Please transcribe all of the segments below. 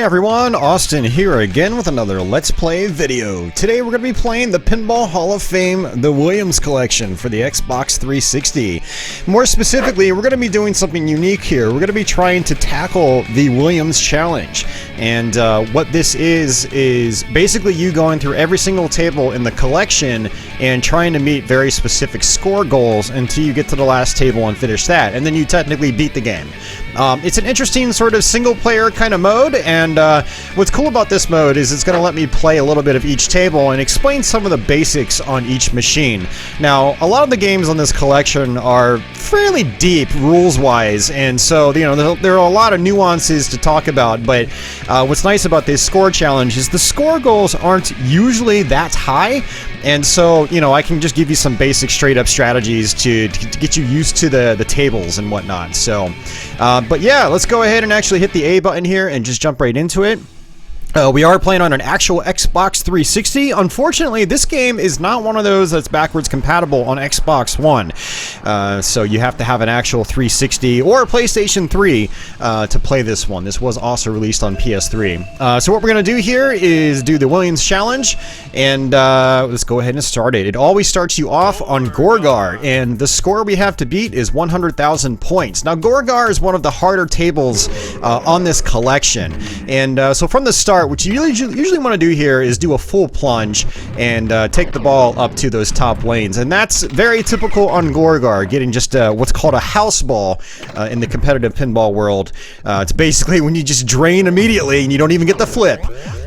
everyone, Austin here again with another Let's Play video. Today we're going to be playing the Pinball Hall of Fame, the Williams Collection for the Xbox 360. More specifically, we're going to be doing something unique here. We're going to be trying to tackle the Williams Challenge. And what this is basically you going through every single table in the collection and trying to meet very specific score goals until you get to the last table and finish that. And then you technically beat the game. It's an interesting sort of single-player kind of mode, and what's cool about this mode is it's going to let me play a little bit of each table and explain some of the basics on each machine. Now, a lot of the games on this collection are fairly deep rules-wise, and so there are a lot of nuances to talk about, but what's nice about this score challenge is the score goals aren't usually that high, and so, I can just give you some basic straight-up strategies to get you used to the tables and whatnot. So, but yeah, let's go ahead and actually hit the A button here and just jump right into it. We are playing on an actual Xbox 360. Unfortunately, this game is not one of those that's backwards compatible on Xbox One. So you have to have an actual 360 or a PlayStation 3 to play this one. This was also released on PS3. So what we're going to do here is do the Williams Challenge, and let's go ahead and start it. It always starts you off on Gorgar, and the score we have to beat is 100,000 points. Now, Gorgar is one of the harder tables on this collection, and so from the start, what you usually want to do here is do a full plunge and take the ball up to those top lanes. And that's very typical on Gorgar, getting just what's called a house ball in the competitive pinball world. It's basically when you just drain immediately and you don't even get the flip.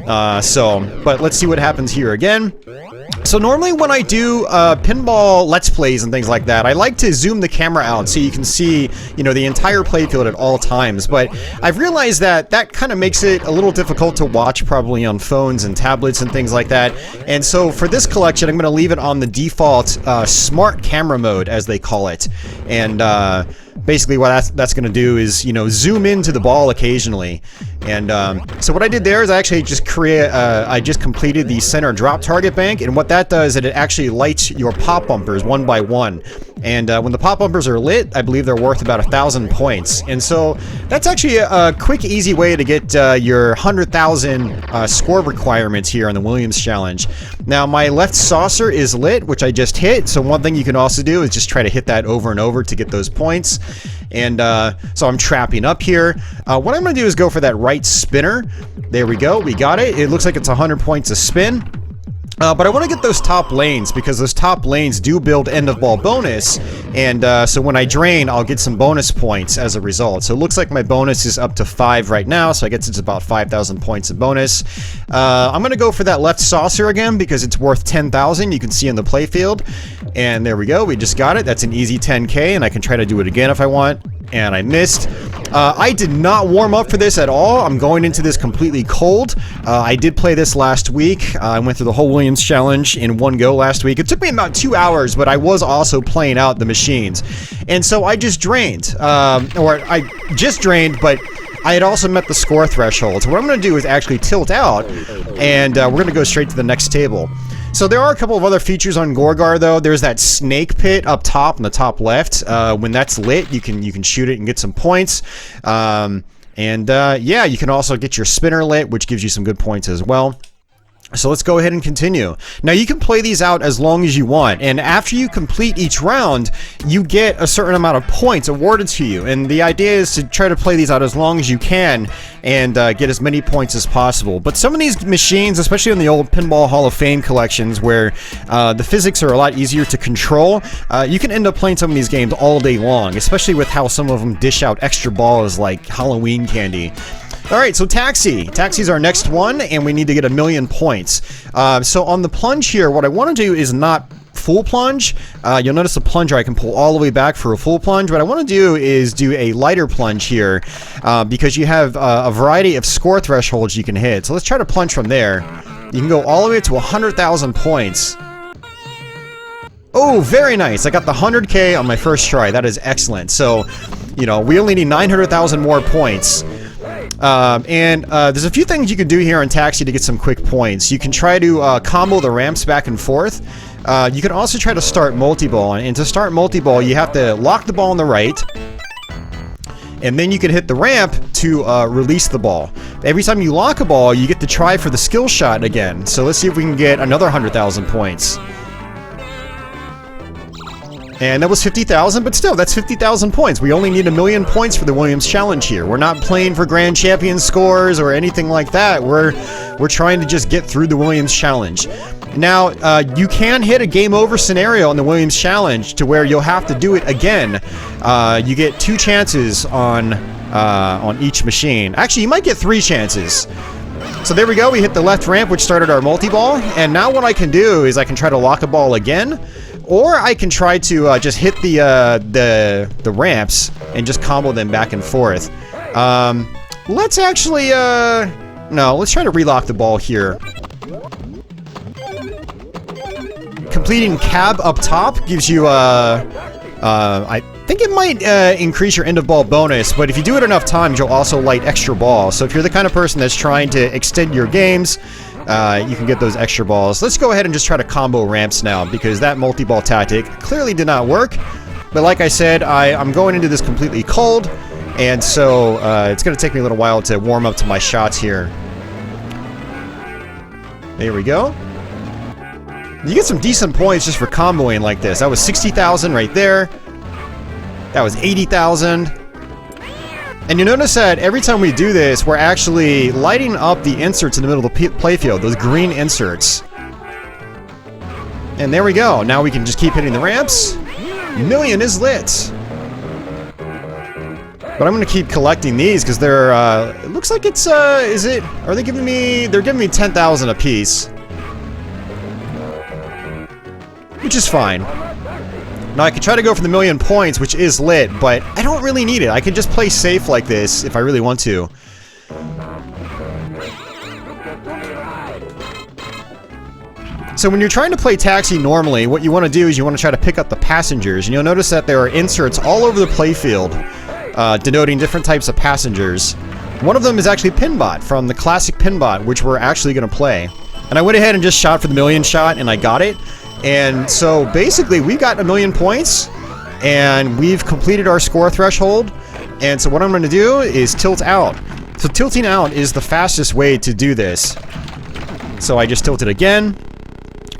But let's see what happens here again. So normally when I do pinball Let's Plays and things like that, I like to zoom the camera out so you can see, the entire playfield at all times. But I've realized that kind of makes it a little difficult to watch probably on phones and tablets and things like that. And so for this collection, I'm going to leave it on the default smart camera mode, as they call it. And basically what that's going to do is, zoom into the ball occasionally. And so what I did there is I actually just I just completed the center drop target bank, and what that does is it actually lights your pop bumpers one by one. And when the pop bumpers are lit, I believe they're worth about 1,000 points. And so that's actually a quick, easy way to get your 100,000 score requirements here on the Williams Challenge. Now, my left saucer is lit, which I just hit. So one thing you can also do is just try to hit that over and over to get those points. And so I'm trapping up here. What I'm going to do is go for that right spinner. There we go. We got it. It looks like it's 100 points a spin. But I want to get those top lanes, because those top lanes do build end of ball bonus, and so when I drain, I'll get some bonus points as a result. So it looks like my bonus is up to 5 right now, so I guess it's about 5,000 points of bonus. I'm going to go for that left saucer again, because it's worth 10,000, you can see in the playfield. And there we go, we just got it. That's an easy 10K, and I can try to do it again if I want. And I missed. I did not warm up for this at all. I'm going into this completely cold. I did play this last week. I went through the whole Williams Challenge in one go last week. It took me about 2 hours, but I was also playing out the machines. And so I just drained. I just drained, but I had also met the score threshold. So what I'm going to do is actually tilt out, and we're going to go straight to the next table. So there are a couple of other features on Gorgar, though. There's that snake pit up top in the top left. When that's lit, you can shoot it and get some points. Yeah, you can also get your spinner lit, which gives you some good points as well. So let's go ahead and continue. Now, you can play these out as long as you want, and after you complete each round, you get a certain amount of points awarded to you. And the idea is to try to play these out as long as you can and get as many points as possible. But some of these machines, especially in the old Pinball Hall of Fame collections, where the physics are a lot easier to control, you can end up playing some of these games all day long, especially with how some of them dish out extra balls like Halloween candy. Alright, so Taxi. Taxi's our next one, and we need to get 1,000,000 points. So on the plunge here, what I want to do is not full plunge. You'll notice the plunger, I can pull all the way back for a full plunge. What I want to do is do a lighter plunge here, because you have a variety of score thresholds you can hit. So let's try to plunge from there. You can go all the way to 100,000 points. Oh, very nice. I got the 100K on my first try. That is excellent. So, we only need 900,000 more points. There's a few things you can do here on Taxi to get some quick points. You can try to combo the ramps back and forth. You can also try to start multi-ball, and to start multi-ball, you have to lock the ball on the right, and then you can hit the ramp to release the ball. Every time you lock a ball, you get to try for the skill shot again. So let's see if we can get another 100,000 points. And that was 50,000, but still, that's 50,000 points. We only need 1,000,000 points for the Williams Challenge here. We're not playing for grand champion scores or anything like that. We're trying to just get through the Williams Challenge. Now, you can hit a game over scenario on the Williams Challenge to where you'll have to do it again. You get 2 chances on each machine. Actually, you might get 3 chances. So there we go. We hit the left ramp, which started our multi-ball. And now what I can do is I can try to lock a ball again. Or I can try to just hit the ramps and just combo them back and forth. Let's actually, no, let's try to relock the ball here. Completing cab up top gives you, I think it might increase your end of ball bonus, but if you do it enough times, you'll also light extra balls. So if you're the kind of person that's trying to extend your games, you can get those extra balls. Let's go ahead and just try to combo ramps now, because that multi-ball tactic clearly did not work. But like I said, I'm going into this completely cold, and so it's going to take me a little while to warm up to my shots here. There we go. You get some decent points just for comboing like this. That was 60,000 right there. That was 80,000. And you notice that every time we do this, we're actually lighting up the inserts in the middle of the playfield, those green inserts. And there we go. Now we can just keep hitting the ramps. 1,000,000 is lit. But I'm going to keep collecting these because they're, it looks like it's, are they giving me, they're giving me 10,000 apiece. Which is fine. Now I could try to go for the 1,000,000 points, which is lit, but I don't really need it. I can just play safe like this if I really want to. So when you're trying to play taxi normally, what you want to do is you want to try to pick up the passengers, and you'll notice that there are inserts all over the playfield, denoting different types of passengers. One of them is actually Pinbot from the classic Pinbot, which we're actually going to play. And I went ahead and just shot for the 1,000,000 shot, and I got it. And so basically we've got 1,000,000 points and we've completed our score threshold. And so what I'm going to do is tilt out. So tilting out is the fastest way to do this. So I just tilted again.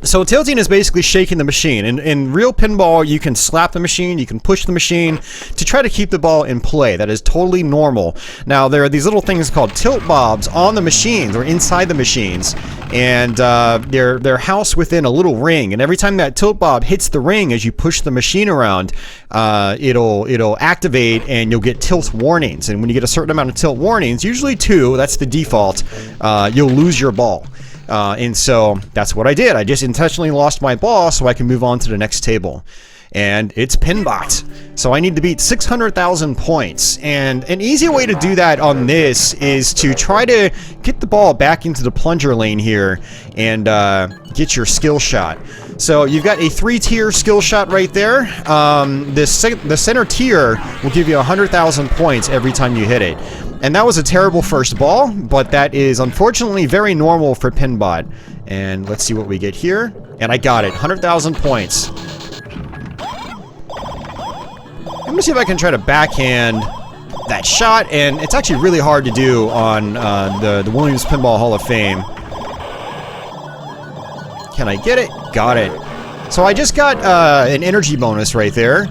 So tilting is basically shaking the machine. In real pinball, you can slap the machine, you can push the machine to try to keep the ball in play. That is totally normal. Now, there are these little things called tilt bobs on the machines or inside the machines. And they're housed within a little ring. And every time that tilt bob hits the ring as you push the machine around, it'll activate and you'll get tilt warnings. And when you get a certain amount of tilt warnings, usually 2, that's the default, you'll lose your ball. And so that's what I did. I just intentionally lost my ball so I can move on to the next table. And it's Pinbot. So I need to beat 600,000 points. And an easy way to do that on this is to try to get the ball back into the plunger lane here and get your skill shot. So you've got a 3-tier skill shot right there. The center tier will give you 100,000 points every time you hit it. And that was a terrible first ball, but that is unfortunately very normal for Pinbot. And let's see what we get here. And I got it, 100,000 points. I'm gonna see if I can try to backhand that shot, and it's actually really hard to do on the Williams Pinball Hall of Fame. Can I get it? Got it. So I just got an energy bonus right there.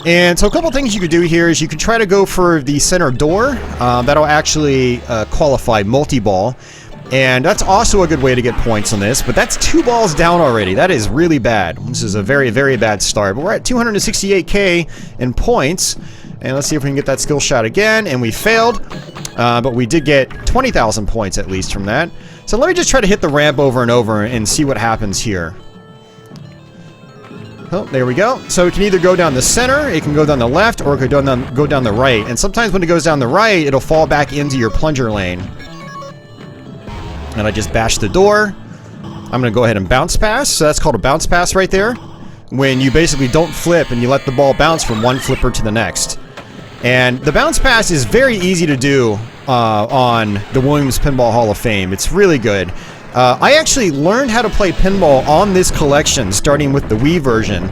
And so a couple things you could do here is you could try to go for the center door. That'll actually qualify multi-ball. And that's also a good way to get points on this, but that's 2 balls down already. That is really bad. This is a very, very bad start. But we're at 268k in points. And let's see if we can get that skill shot again. And we failed. But we did get 20,000 points at least from that. So let me just try to hit the ramp over and over and see what happens here. Oh, there we go. So it can either go down the center, it can go down the left, or it could go down the right. And sometimes when it goes down the right, it'll fall back into your plunger lane. And I just bashed the door. I'm going to go ahead and bounce pass. So that's called a bounce pass right there. When you basically don't flip and you let the ball bounce from one flipper to the next. And the bounce pass is very easy to do on the Williams Pinball Hall of Fame. It's really good. I actually learned how to play pinball on this collection, starting with the Wii version,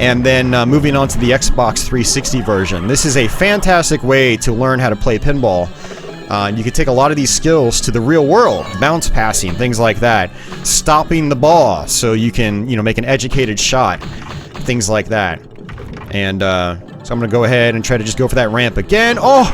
and then moving on to the Xbox 360 version. This is a fantastic way to learn how to play pinball. You can take a lot of these skills to the real world, bounce passing, things like that, stopping the ball so you can, make an educated shot, things like that. And so I'm going to go ahead and try to just go for that ramp again. Oh!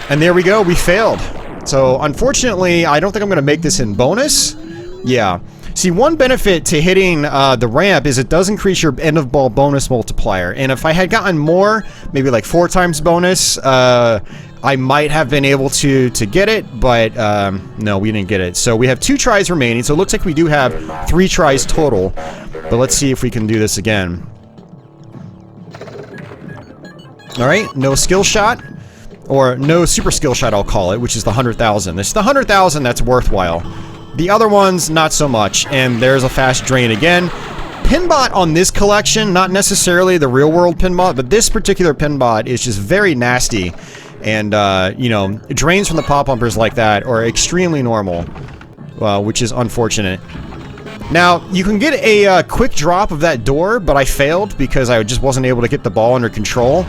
And there we go, we failed. So unfortunately, I don't think I'm going to make this in bonus. Yeah. See, one benefit to hitting the ramp is it does increase your end of ball bonus multiplier. And if I had gotten more, maybe like 4 times bonus, I might have been able to get it, but no, we didn't get it. So we have 2 tries remaining, so it looks like we do have 3 tries total. But let's see if we can do this again. Alright, no skill shot. Or no super skill shot, I'll call it, which is the 100,000. It's the 100,000 that's worthwhile. The other ones, not so much. And there's a fast drain again. Pinbot on this collection, not necessarily the real-world Pinbot, but this particular Pinbot is just very nasty. And, drains from the pop bumpers like that are extremely normal, which is unfortunate. Now, you can get a quick drop of that door, but I failed because I just wasn't able to get the ball under control.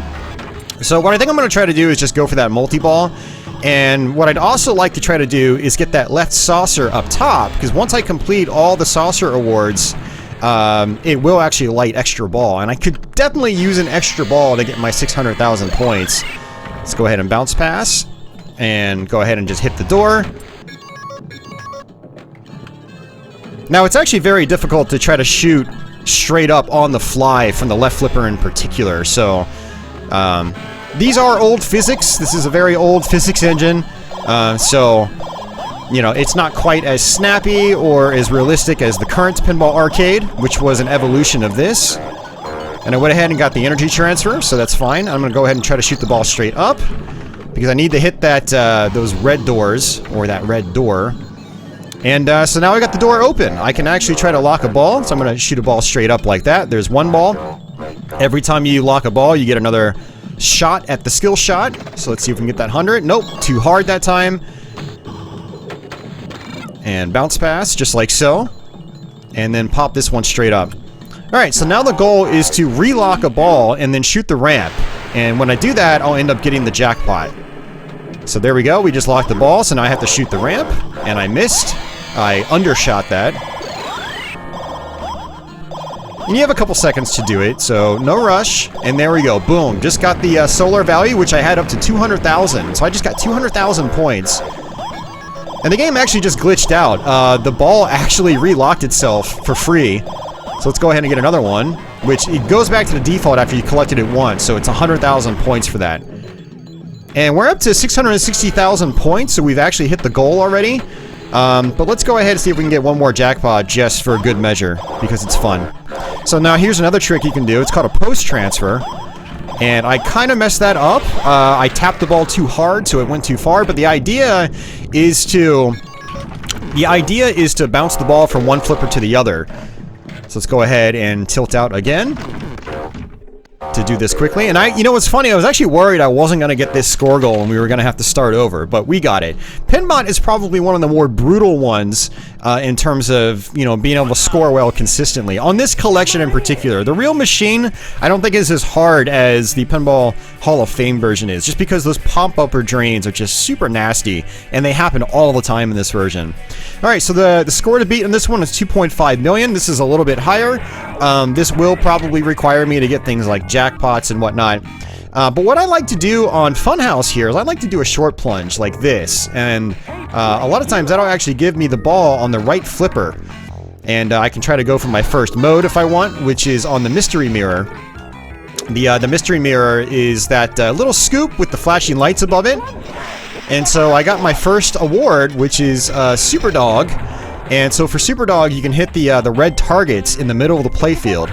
So what I think I'm going to try to do is just go for that multi-ball. And what I'd also like to try to do is get that left saucer up top, because once I complete all the saucer awards, it will actually light extra ball. And I could definitely use an extra ball to get my 600,000 points. Let's go ahead and bounce pass. And go ahead and just hit the door. Now, it's actually very difficult to try to shoot straight up on the fly from the left flipper in particular. So, these are old physics. This is a very old physics engine. So, it's not quite as snappy or as realistic as the current Pinball Arcade, which was an evolution of this. And I went ahead and got the energy transfer, so that's fine. I'm going to go ahead and try to shoot the ball straight up, because I need to hit that those red doors, or that red door. And so now I got the door open. I can actually try to lock a ball, so I'm going to shoot a ball straight up like that. There's one ball. Every time you lock a ball, you get another shot at the skill shot. So let's see if we can get that 100. Nope, too hard that time. And bounce pass, just like so. And then pop this one straight up. Alright, so now the goal is to relock a ball and then shoot the ramp. And when I do that, I'll end up getting the jackpot. So there we go, we just locked the ball, so now I have to shoot the ramp. And I missed. I undershot that. And you have a couple seconds to do it, so no rush. And there we go, boom. Just got the solar value, which I had up to 200,000. So I just got 200,000 points. And the game actually just glitched out. The ball actually relocked itself for free. So let's go ahead and get another one, which it goes back to the default after you collected it once. So it's 100,000 points for that. And we're up to 660,000 points, so we've actually hit the goal already. But let's go ahead and see if we can get one more jackpot just for good measure, because it's fun. So now here's another trick you can do. It's called a post transfer. And I kind of messed that up. I tapped the ball too hard, so it went too far. But the idea is to bounce the ball from one flipper to the other. So let's go ahead and tilt out again to do this quickly. And you know what's funny? I was actually worried I wasn't going to get this score goal and we were going to have to start over, but we got it. Pinbot is probably one of the more brutal ones in terms of, being able to score well consistently. On this collection in particular, the real machine, I don't think is as hard as the Pinball Hall of Fame version is, just because those pop-upper drains are just super nasty, and they happen all the time in this version. Alright, so the score to beat in this one is 2.5 million. This is a little bit higher. This will probably require me to get things like jackpots and whatnot. But what I like to do on Funhouse here is I like to do a short plunge like this. And a lot of times that'll actually give me the ball on the right flipper. And I can try to go for my first mode if I want, which is on the mystery mirror. The mystery mirror is that little scoop with the flashing lights above it. And so I got my first award, which is Super Dog. And so for Super Dog, you can hit the red targets in the middle of the playfield.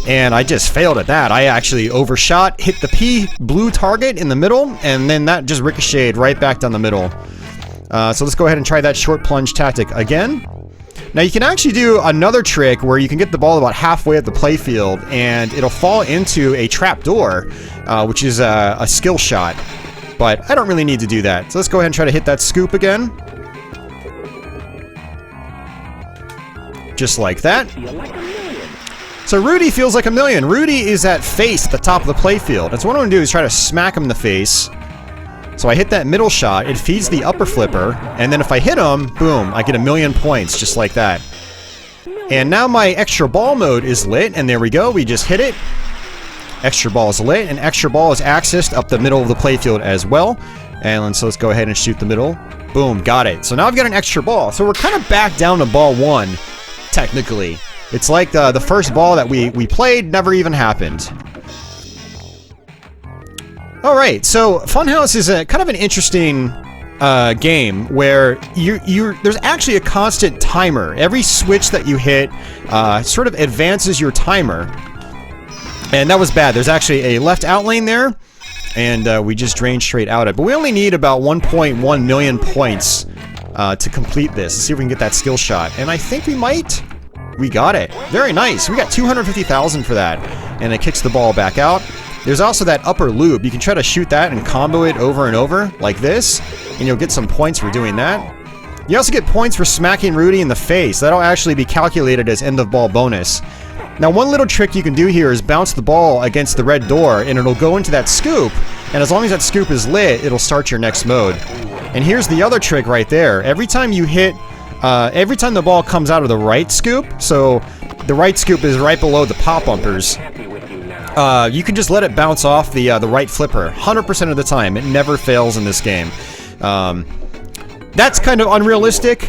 And I just failed at that. I actually overshot, hit the blue target in the middle, and then that just ricocheted right back down the middle. So let's go ahead and try that short plunge tactic again. Now you can actually do another trick where you can get the ball about halfway at the playfield, and it'll fall into a trap door, which is a skill shot. But I don't really need to do that. So let's go ahead and try to hit that scoop again. just like that. So Rudy feels like a million. Rudy is at face at the top of the playfield. And so what I'm going to do is try to smack him in the face. So I hit that middle shot, it feeds the upper flipper, and then if I hit him, boom, I get a million points, just like that. And now my extra ball mode is lit, and there we go, we just hit it. Extra ball is lit, and extra ball is accessed up the middle of the playfield as well. And so let's go ahead and shoot the middle. Boom, got it. So now I've got an extra ball. So we're kind of back down to ball 1, technically. It's like the first ball that we played never even happened. Alright, so Funhouse is a kind of an interesting game where there's actually a constant timer. Every switch that you hit sort of advances your timer. And that was bad. There's actually a left out lane there, and we just drained straight out it. But we only need about 1.1 million points to complete this. Let's see if we can get that skill shot. And I think we might. We got it. Very nice. We got 250,000 for that. And it kicks the ball back out. There's also that upper loop. You can try to shoot that and combo it over and over like this, and you'll get some points for doing that. You also get points for smacking Rudy in the face. That'll actually be calculated as end of ball bonus. Now one little trick you can do here is bounce the ball against the red door, and it'll go into that scoop, and as long as that scoop is lit, it'll start your next mode. And here's the other trick right there. Every time you hit, every time the ball comes out of the right scoop, so the right scoop is right below the pop bumpers, you can just let it bounce off the right flipper 100% of the time. It never fails in this game. That's kind of unrealistic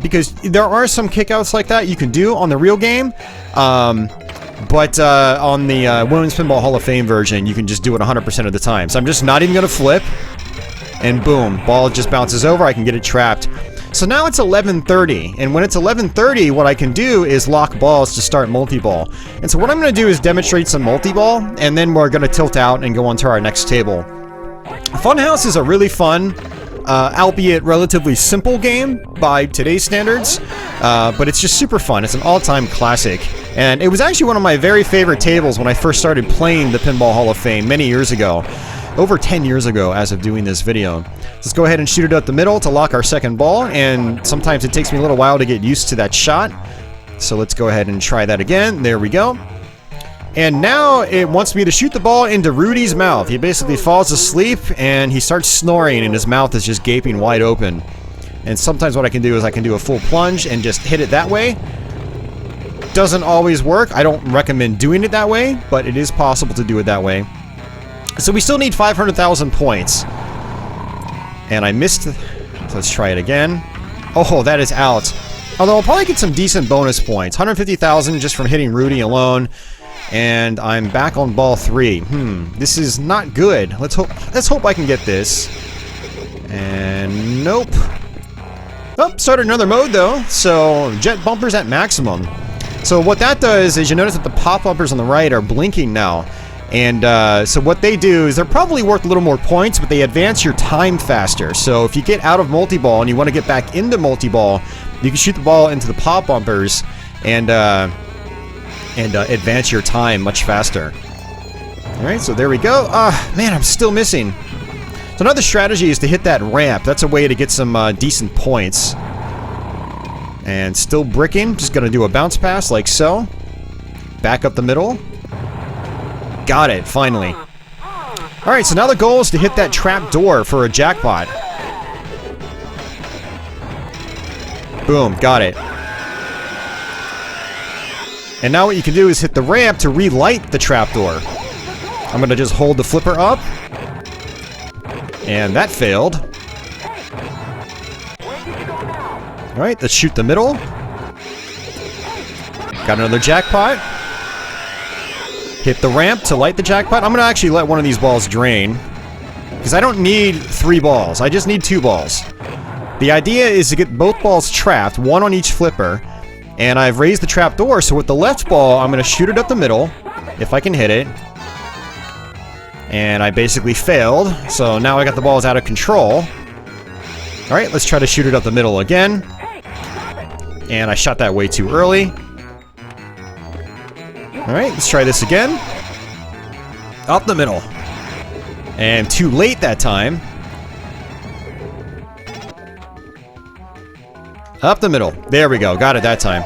because there are some kickouts like that you can do on the real game, but on the Women's Pinball Hall of Fame version, you can just do it 100% of the time. So I'm just not even going to flip, and boom, ball just bounces over. I can get it trapped. So now it's 11:30, and when it's 11:30, what I can do is lock balls to start multi-ball. And so what I'm going to do is demonstrate some multi-ball, and then we're going to tilt out and go on to our next table. Funhouse is a really fun, albeit relatively simple game by today's standards, but it's just super fun. It's an all-time classic, and it was actually one of my very favorite tables when I first started playing the Pinball Hall of Fame many years ago. Over 10 years ago as of doing this video. Let's go ahead and shoot it up the middle to lock our second ball, and sometimes it takes me a little while to get used to that shot. So let's go ahead and try that again. There we go. And now it wants me to shoot the ball into Rudy's mouth. He basically falls asleep and he starts snoring and his mouth is just gaping wide open. And sometimes what I can do is I can do a full plunge and just hit it that way. Doesn't always work. I don't recommend doing it that way, but it is possible to do it that way. So we still need 500,000 points. And I missed. So let's try it again. Oh, that is out. Although I'll probably get some decent bonus points. 150,000 just from hitting Rudy alone. And I'm back on ball 3. This is not good. Let's hope I can get this. And nope. Oh, started another mode though. So jet bumpers at maximum. So what that does is you notice that the pop bumpers on the right are blinking now. And so what they do is they're probably worth a little more points, but they advance your time faster. So if you get out of multi-ball and you want to get back into multi-ball, you can shoot the ball into the pop bumpers and advance your time much faster. Alright, so there we go. Man, I'm still missing. So another strategy is to hit that ramp. That's a way to get some decent points. And still bricking. Just going to do a bounce pass like so. Back up the middle. Got it, finally. Alright, so now the goal is to hit that trap door for a jackpot. Boom, got it. And now what you can do is hit the ramp to relight the trap door. I'm going to just hold the flipper up. And that failed. Alright, let's shoot the middle. Got another jackpot. Hit the ramp to light the jackpot. I'm going to actually let one of these balls drain. Because I don't need 3 balls. I just need 2 balls. The idea is to get both balls trapped, one on each flipper. And I've raised the trap door, so with the left ball, I'm going to shoot it up the middle. If I can hit it. And I basically failed. So now I got the balls out of control. Alright, let's try to shoot it up the middle again. And I shot that way too early. Alright, let's try this again. Up the middle. And too late that time. Up the middle. There we go. Got it that time.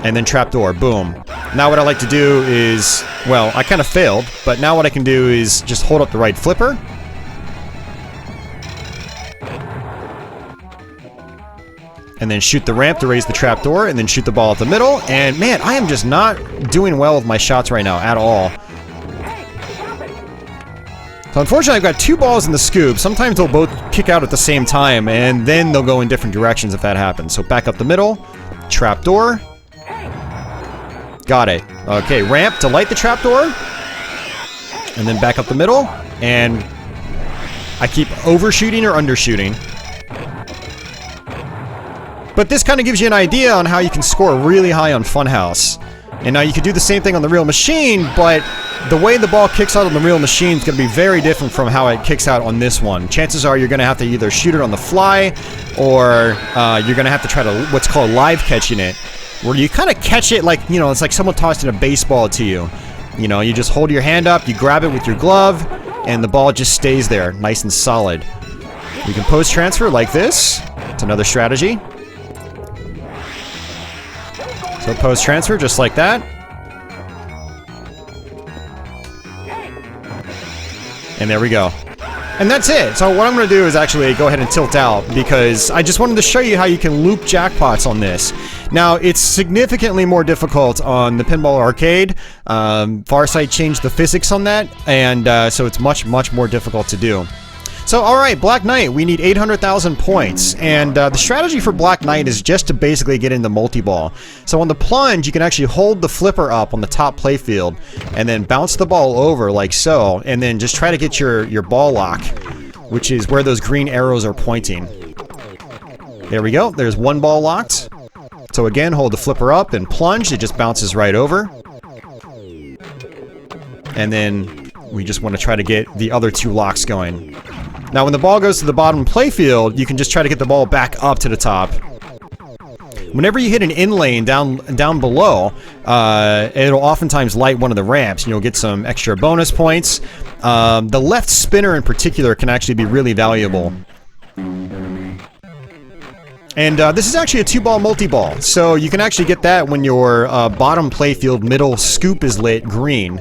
And then trapdoor, boom. Now what I like to do is, well, I kind of failed, but now what I can do is just hold up the right flipper. And then shoot the ramp to raise the trapdoor, and then shoot the ball at the middle. And man, I am just not doing well with my shots right now at all. So unfortunately, I've got 2 balls in the scoop. Sometimes they'll both kick out at the same time, and then they'll go in different directions if that happens. So back up the middle, trapdoor. Got it. Okay, ramp to light the trapdoor. And then back up the middle, and I keep overshooting or undershooting. But this kind of gives you an idea on how you can score really high on Funhouse. And now you could do the same thing on the real machine, but the way the ball kicks out on the real machine is going to be very different from how it kicks out on this one. Chances are you're going to have to either shoot it on the fly, or you're going to have to try to what's called live catching it, where you kind of catch it like, you know, it's like someone tossing a baseball to you. You know, you just hold your hand up, you grab it with your glove, and the ball just stays there, nice and solid. You can post transfer like this. It's another strategy. So post transfer just like that. And there we go. And that's it. So what I'm going to do is actually go ahead and tilt out, because I just wanted to show you how you can loop jackpots on this. Now, it's significantly more difficult on the Pinball Arcade. Farsight changed the physics on that, and so it's much, much more difficult to do. So, alright, Black Knight, we need 800,000 points, and the strategy for Black Knight is just to basically get into multi-ball. So on the plunge, you can actually hold the flipper up on the top playfield, and then bounce the ball over like so, and then just try to get your ball lock, which is where those green arrows are pointing. There we go, there's 1 ball locked. So again, hold the flipper up and plunge, it just bounces right over. And then we just want to try to get the other 2 locks going. Now when the ball goes to the bottom playfield, you can just try to get the ball back up to the top. Whenever you hit an in lane down below, it'll oftentimes light one of the ramps, and you'll get some extra bonus points. The left spinner in particular can actually be really valuable. And this is actually a 2-ball multi-ball, so you can actually get that when your bottom playfield middle scoop is lit green.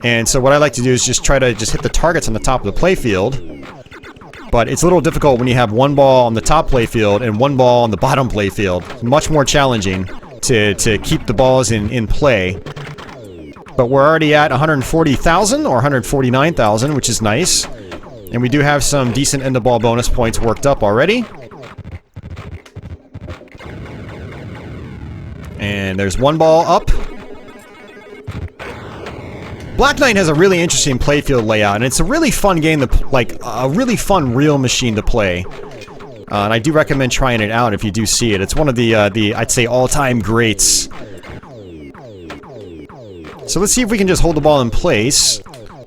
And so what I like to do is just try to hit the targets on the top of the playfield. But it's a little difficult when you have 1 ball on the top playfield and 1 ball on the bottom playfield. Much more challenging to keep the balls in play. But we're already at 140,000 or 149,000, which is nice. And we do have some decent end-of-ball bonus points worked up already. And there's 1 ball up. Black Knight has a really interesting playfield layout, and it's a really fun game to, like, a really fun real machine to play. And I do recommend trying it out if you do see it. It's one of the I'd say, all-time greats. So let's see if we can just hold the ball in place.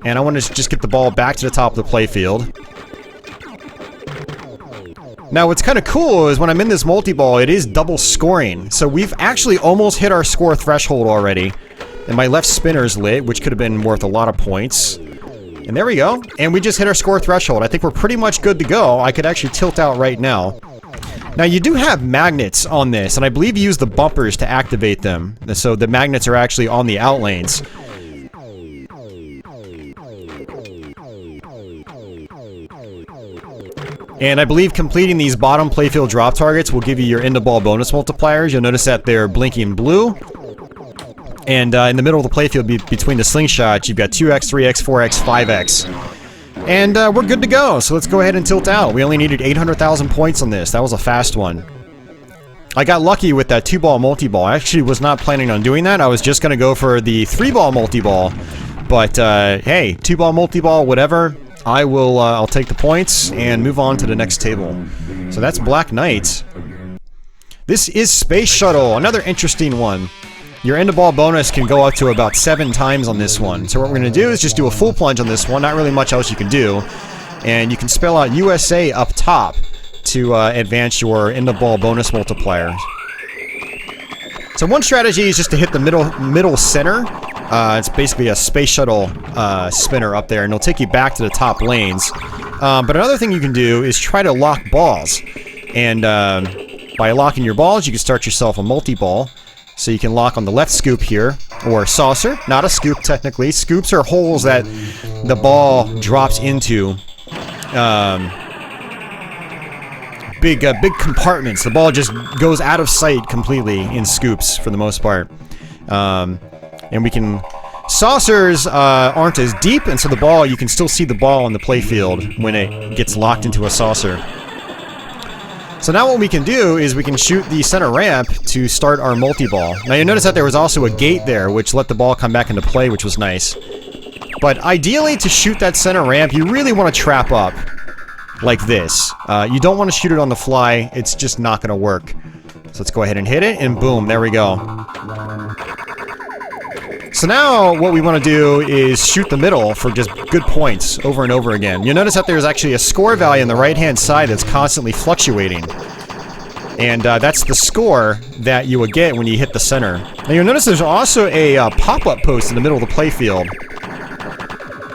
And I want to just get the ball back to the top of the playfield. Now what's kind of cool is when I'm in this multi-ball, it is double scoring. So we've actually almost hit our score threshold already. And my left spinner's lit, which could have been worth a lot of points. And there we go. And we just hit our score threshold. I think we're pretty much good to go. I could actually tilt out right now. Now you do have magnets on this, and I believe you use the bumpers to activate them. So the magnets are actually on the out lanes. And I believe completing these bottom playfield drop targets will give you your end-of-ball bonus multipliers. You'll notice that they're blinking blue. And in the middle of the playfield between the slingshots, you've got 2x, 3x, 4x, 5x. And we're good to go, so let's go ahead and tilt out. We only needed 800,000 points on this. That was a fast one. I got lucky with that 2-ball multi-ball. I actually was not planning on doing that. I was just going to go for the 3-ball multi-ball. But, hey, 2-ball multi-ball, whatever. I'll take the points and move on to the next table. So that's Black Knight. This is Space Shuttle, another interesting one. Your end-of-ball bonus can go up to about 7 times on this one. So what we're going to do is just do a full plunge on this one. Not really much else you can do. And you can spell out USA up top to advance your end-of-ball bonus multiplier. So one strategy is just to hit the middle center. It's basically a space shuttle spinner up there, and it'll take you back to the top lanes. But another thing you can do is try to lock balls. And by locking your balls, you can start yourself a multi-ball. So you can lock on the left scoop here, or saucer, not a scoop technically. Scoops are holes that the ball drops into. Big compartments. The ball just goes out of sight completely in scoops for the most part. And we can... Saucers aren't as deep, and so the ball, you can still see the ball on the playfield when it gets locked into a saucer. So now what we can do is we can shoot the center ramp to start our multi-ball. Now you notice that there was also a gate there, which let the ball come back into play, which was nice. But ideally, to shoot that center ramp, you really want to trap up like this. You don't want to shoot it on the fly. It's just not going to work. So let's go ahead and hit it, and boom, there we go. So now what we want to do is shoot the middle for just good points over and over again. You'll notice that there's actually a score value on the right-hand side that's constantly fluctuating. And that's the score that you will get when you hit the center. Now you'll notice there's also a pop-up post in the middle of the playfield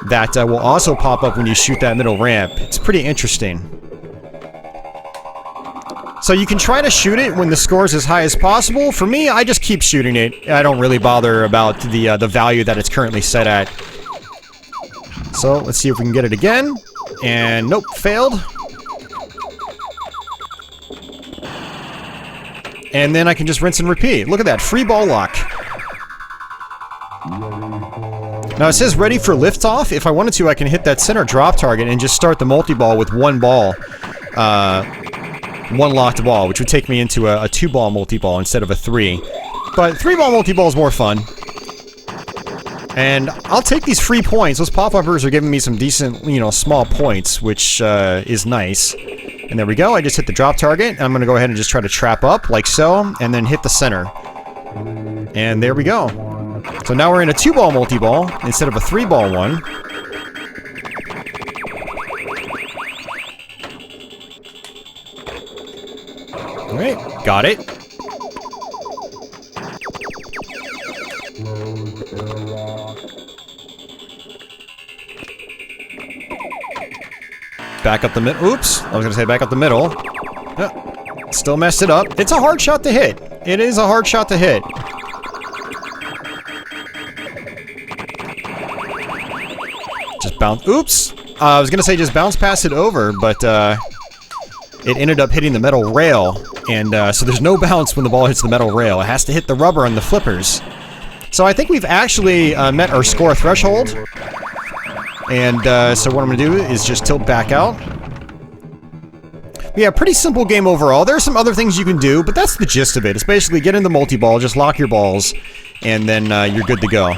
that will also pop up when you shoot that middle ramp. It's pretty interesting. So you can try to shoot it when the score is as high as possible. For me, I just keep shooting it. I don't really bother about the value that it's currently set at. So let's see if we can get it again. And nope, failed. And then I can just rinse and repeat. Look at that, free ball lock. Now it says ready for liftoff. If I wanted to, I can hit that center drop target and just start the multi-ball with one ball. One locked ball, which would take me into a 2-ball multi-ball instead of a 3. But 3-ball multi-ball is more fun. And I'll take these free points. Those pop-uppers are giving me some decent, you know, small points, which is nice. And there we go. I just hit the drop target. I'm going to go ahead and just try to trap up, like so, and then hit the center. And there we go. So now we're in a 2-ball multi-ball instead of a 3-ball one. Alright, got it. Back up the middle. Oops, I was gonna say back up the middle. Still messed it up. It's a hard shot to hit. It is a hard shot to hit. Just bounce. Oops! I was gonna say just bounce past it over, but it ended up hitting the metal rail. And so there's no bounce when the ball hits the metal rail. It has to hit the rubber on the flippers. So I think we've actually met our score threshold. And so what I'm going to do is just tilt back out. Yeah, pretty simple game overall. There are some other things you can do, but that's the gist of it. It's basically get in the multi-ball, just lock your balls, and then you're good to go.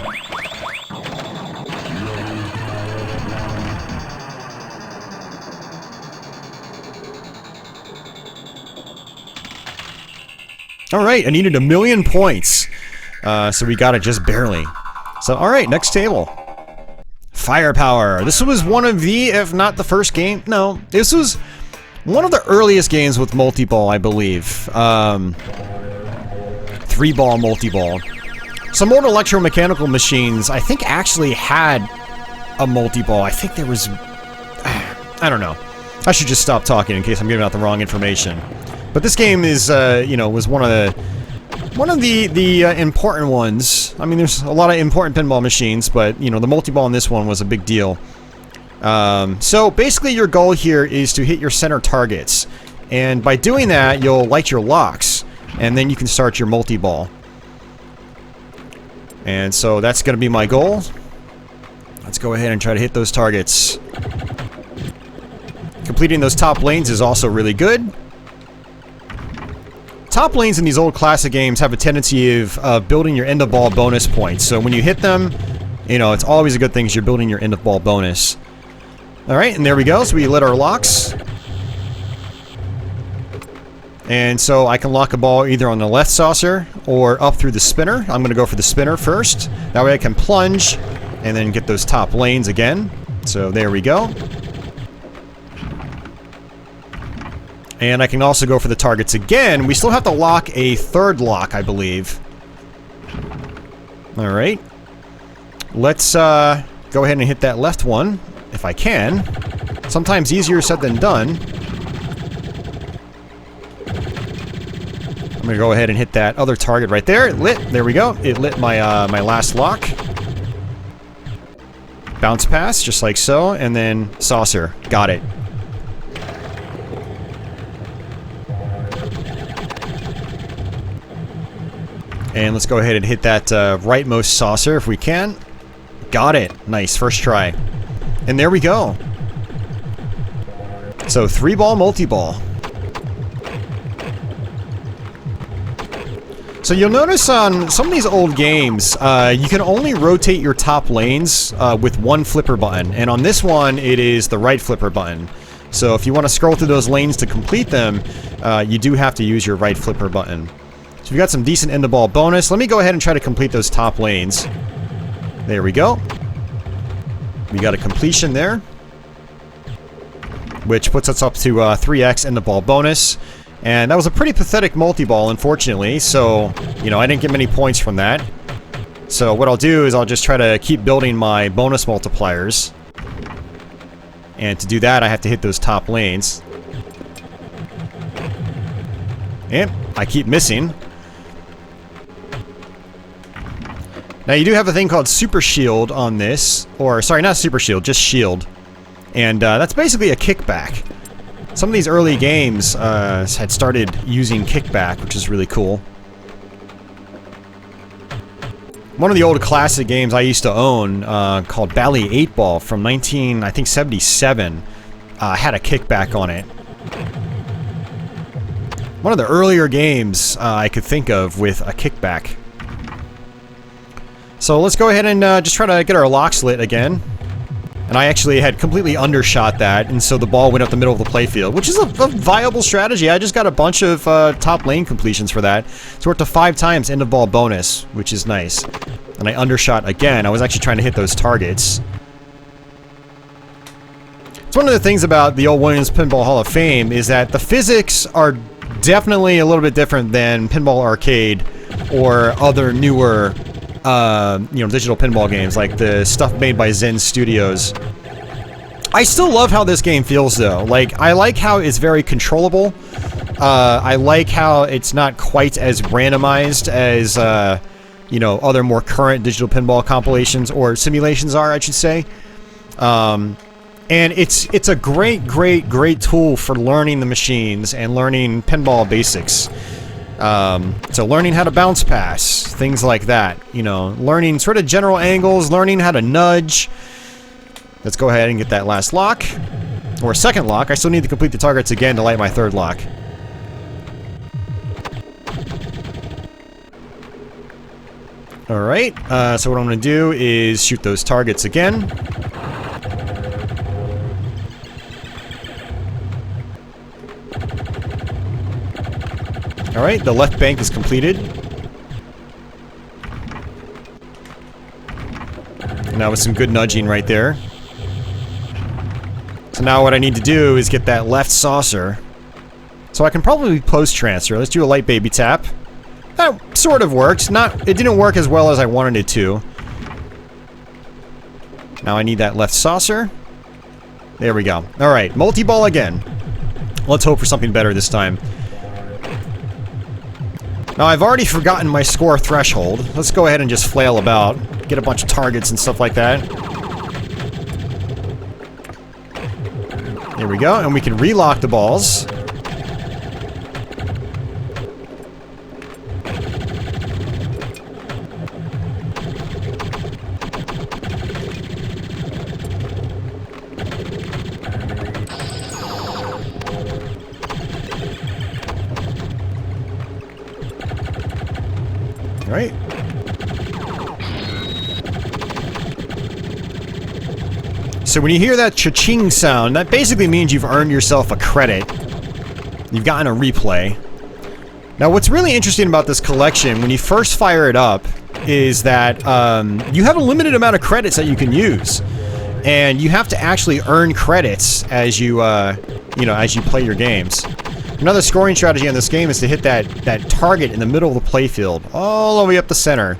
Alright, I needed 1,000,000 points. So we got it just barely. So, alright, next table. Firepower. This was one of the, if not the first game. No, this was one of the earliest games with multi-ball, I believe. 3-ball multi-ball. Some old electromechanical machines, I think, actually had a multi-ball. I think there was... I don't know. I should just stop talking in case I'm giving out the wrong information. But this game is, you know, was one of the important ones. I mean, there's a lot of important pinball machines, but, you know, the multi-ball in this one was a big deal. So, basically your goal here is to hit your center targets. And by doing that, you'll light your locks, and then you can start your multi-ball. And so that's going to be my goal. Let's go ahead and try to hit those targets. Completing those top lanes is also really good. Top lanes in these old classic games have a tendency of building your end-of-ball bonus points. So when you hit them, you know, it's always a good thing because you're building your end-of-ball bonus. Alright, and there we go. So we lit our locks. And so I can lock a ball either on the left saucer or up through the spinner. I'm going to go for the spinner first. That way I can plunge and then get those top lanes again. So there we go. And I can also go for the targets again. We still have to lock a third lock, I believe. Alright. Let's go ahead and hit that left one, if I can. Sometimes easier said than done. I'm gonna go ahead and hit that other target right there. It lit. There we go. It lit my my last lock. Bounce pass, just like so, and then saucer. Got it. And let's go ahead and hit that rightmost saucer if we can. Got it. Nice. First try. And there we go. So 3-ball multi-ball. So you'll notice on some of these old games, you can only rotate your top lanes with one flipper button. And on this one, it is the right flipper button. So if you want to scroll through those lanes to complete them, you do have to use your right flipper button. So we got some decent end-of-ball bonus. Let me go ahead and try to complete those top lanes. There we go. We got a completion there, which puts us up to 3x end-of-ball bonus. And that was a pretty pathetic multi-ball, unfortunately. So, you know, I didn't get many points from that. So what I'll do is I'll just try to keep building my bonus multipliers. And to do that, I have to hit those top lanes. And I keep missing. Now you do have a thing called Super Shield on this, or sorry, not Super Shield, just Shield. And that's basically a kickback. Some of these early games had started using kickback, which is really cool. One of the old classic games I used to own, called Bally 8-Ball from 1977, had a kickback on it. One of the earlier games I could think of with a kickback. So let's go ahead and just try to get our locks lit again. And I actually had completely undershot that, and so the ball went up the middle of the playfield, which is a viable strategy. I just got a bunch of top lane completions for that. So we're up to 5 times end of ball bonus, which is nice. And I undershot again. I was actually trying to hit those targets. It's one of the things about the old Williams Pinball Hall of Fame is that the physics are definitely a little bit different than Pinball Arcade or other newer you know, digital pinball games like the stuff made by Zen Studios. I still love how this game feels though. Like, I like how it's very controllable. I like how it's not quite as randomized as, you know, other more current digital pinball compilations or simulations are, I should say. And it's a great tool for learning the machines and learning pinball basics. So learning how to bounce pass, things like that, you know, learning sort of general angles, learning how to nudge. Let's go ahead and get that last lock, or second lock. I still need to complete the targets again to light my third lock. Alright, so what I'm going to do is shoot those targets again. Alright, the left bank is completed. And that was some good nudging right there. So now what I need to do is get that left saucer. So I can probably post-transfer. Let's do a light baby tap. That sort of worked. It didn't work as well as I wanted it to. Now I need that left saucer. There we go. Alright, multi-ball again. Let's hope for something better this time. Now, I've already forgotten my score threshold. Let's go ahead and just flail about. Get a bunch of targets and stuff like that. There we go, and we can relock the balls. Right. So when you hear that cha-ching sound, that basically means you've earned yourself a credit. You've gotten a replay. Now what's really interesting about this collection, when you first fire it up, is that you have a limited amount of credits that you can use. And you have to actually earn credits as you, you know, as you play your games. Another scoring strategy on this game is to hit that target in the middle of the playfield, all the way up the center.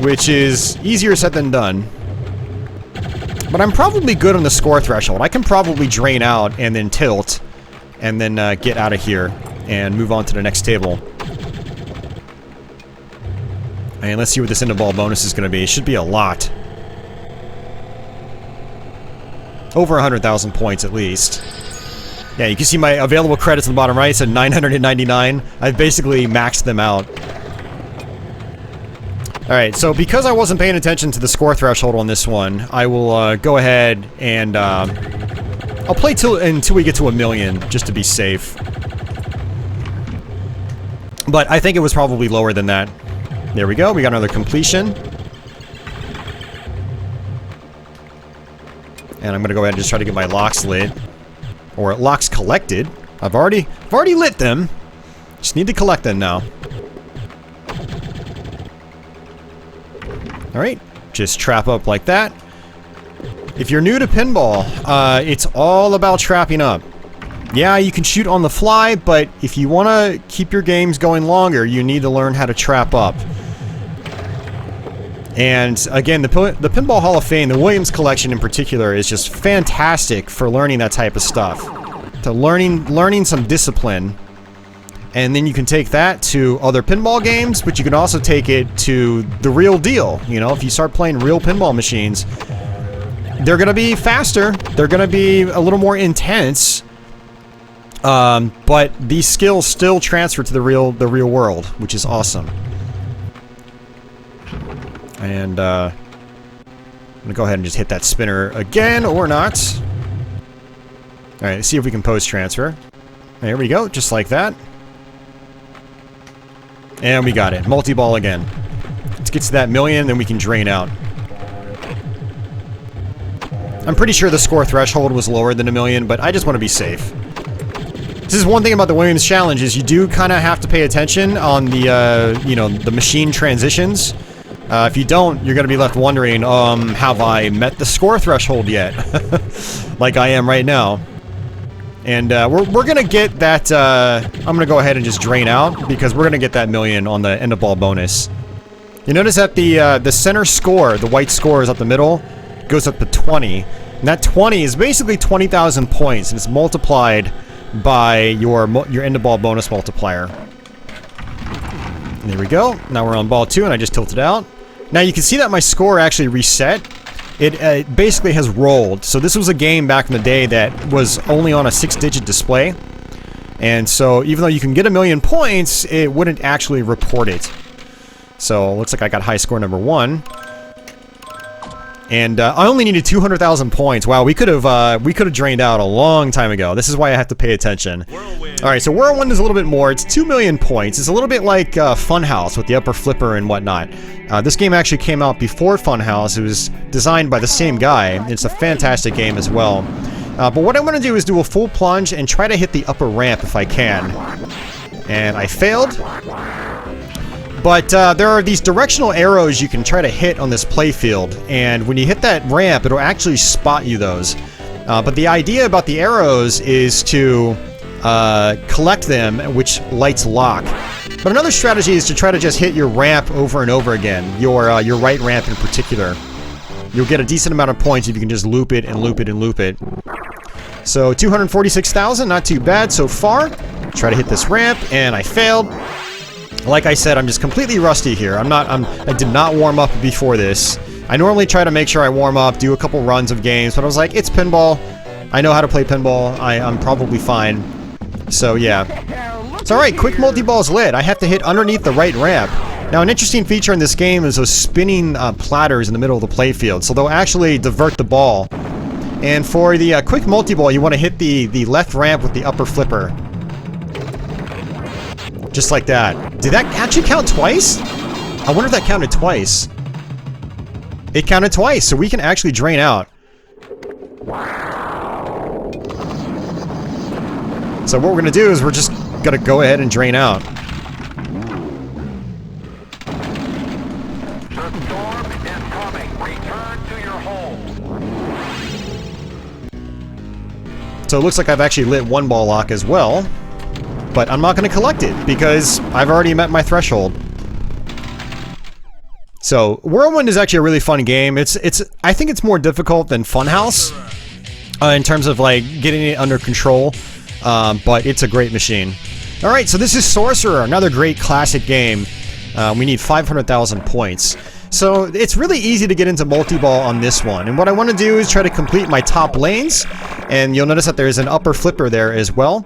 Which is easier said than done. But I'm probably good on the score threshold. I can probably drain out and then tilt, and then get out of here. and move on to the next table. And let's see what this end of ball bonus is going to be. It should be a lot. Over 100,000 points at least. Yeah, you can see my available credits on the bottom right. It said 999. I've basically maxed them out. Alright, so because I wasn't paying attention to the score threshold on this one, I will go ahead and I'll play until we get to 1,000,000, just to be safe. But I think it was probably lower than that. There we go, we got another completion. And I'm gonna go ahead and just try to get my locks lit. Or locks collected. I've already lit them. Just need to collect them now. Alright, just trap up like that. If you're new to pinball, it's all about trapping up. Yeah, you can shoot on the fly, but if you want to keep your games going longer, you need to learn how to trap up. And again, the Pinball Hall of Fame, the Williams collection in particular, is just fantastic for learning that type of stuff. To learning some discipline. And then you can take that to other pinball games, but you can also take it to the real deal. You know, if you start playing real pinball machines, they're going to be faster. They're going to be a little more intense. But these skills still transfer to the real world, which is awesome. And I'm going to go ahead and just hit that spinner again, or not. Alright, let's see if we can post transfer. There we go, just like that. And we got it. Multi-ball again. Let's get to that 1,000,000, then we can drain out. I'm pretty sure the score threshold was lower than 1,000,000, but I just want to be safe. This is one thing about the Williams Challenge, is you do kind of have to pay attention on the, you know, the machine transitions. If you don't, you're going to be left wondering, have I met the score threshold yet? Like I am right now. And we're going to get that, I'm going to go ahead and just drain out, because we're going to get that 1,000,000 on the end of ball bonus. You notice that the center score, the white score is up the middle, goes up to 20. And that 20 is basically 20,000 points, and it's multiplied by your end of ball bonus multiplier. And there we go. Now we're on ball 2, and I just tilted out. Now you can see that my score actually reset. It basically has rolled. So this was a game back in the day that was only on a 6-digit display. And so even though you can get 1,000,000 points, it wouldn't actually report it. So it looks like I got high score number 1. And I only needed 200,000 points. Wow, we could have drained out a long time ago. This is why I have to pay attention. Alright, so Whirlwind is a little bit more. It's 2,000,000 points. It's a little bit like Funhouse with the upper flipper and whatnot. This game actually came out before Funhouse. It was designed by the same guy. It's a fantastic game as well. But what I'm going to do is do a full plunge and try to hit the upper ramp if I can. And I failed. But there are these directional arrows you can try to hit on this playfield, and when you hit that ramp, it'll actually spot you those. But the idea about the arrows is to collect them, which lights lock. But another strategy is to try to just hit your ramp over and over again, your right ramp in particular. You'll get a decent amount of points if you can just loop it and loop it and loop it. So 246,000, not too bad so far. Try to hit this ramp, and I failed. Like I said, I'm just completely rusty here. I did not warm up before this. I normally try to make sure I warm up, do a couple runs of games, but I was like, it's pinball. I know how to play pinball. I'm probably fine. So yeah. It's alright, quick multi-ball's lit. I have to hit underneath the right ramp. Now an interesting feature in this game is those spinning platters in the middle of the playfield. So they'll actually divert the ball. And for the quick multi-ball, you want to hit the left ramp with the upper flipper. Just like that. Did that actually count twice? I wonder if that counted twice. It counted twice, so we can actually drain out. So what we're going to do is we're just going to go ahead and drain out. The storm is coming. Return to your home. So it looks like I've actually lit one ball lock as well. But I'm not going to collect it, because I've already met my threshold. So, Whirlwind is actually a really fun game. I think it's more difficult than Funhouse, in terms of, like, getting it under control. But it's a great machine. Alright, so this is Sorcerer, another great classic game. We need 500,000 points. So it's really easy to get into multi-ball on this one. And what I want to do is try to complete my top lanes. And you'll notice that there's an upper flipper there as well.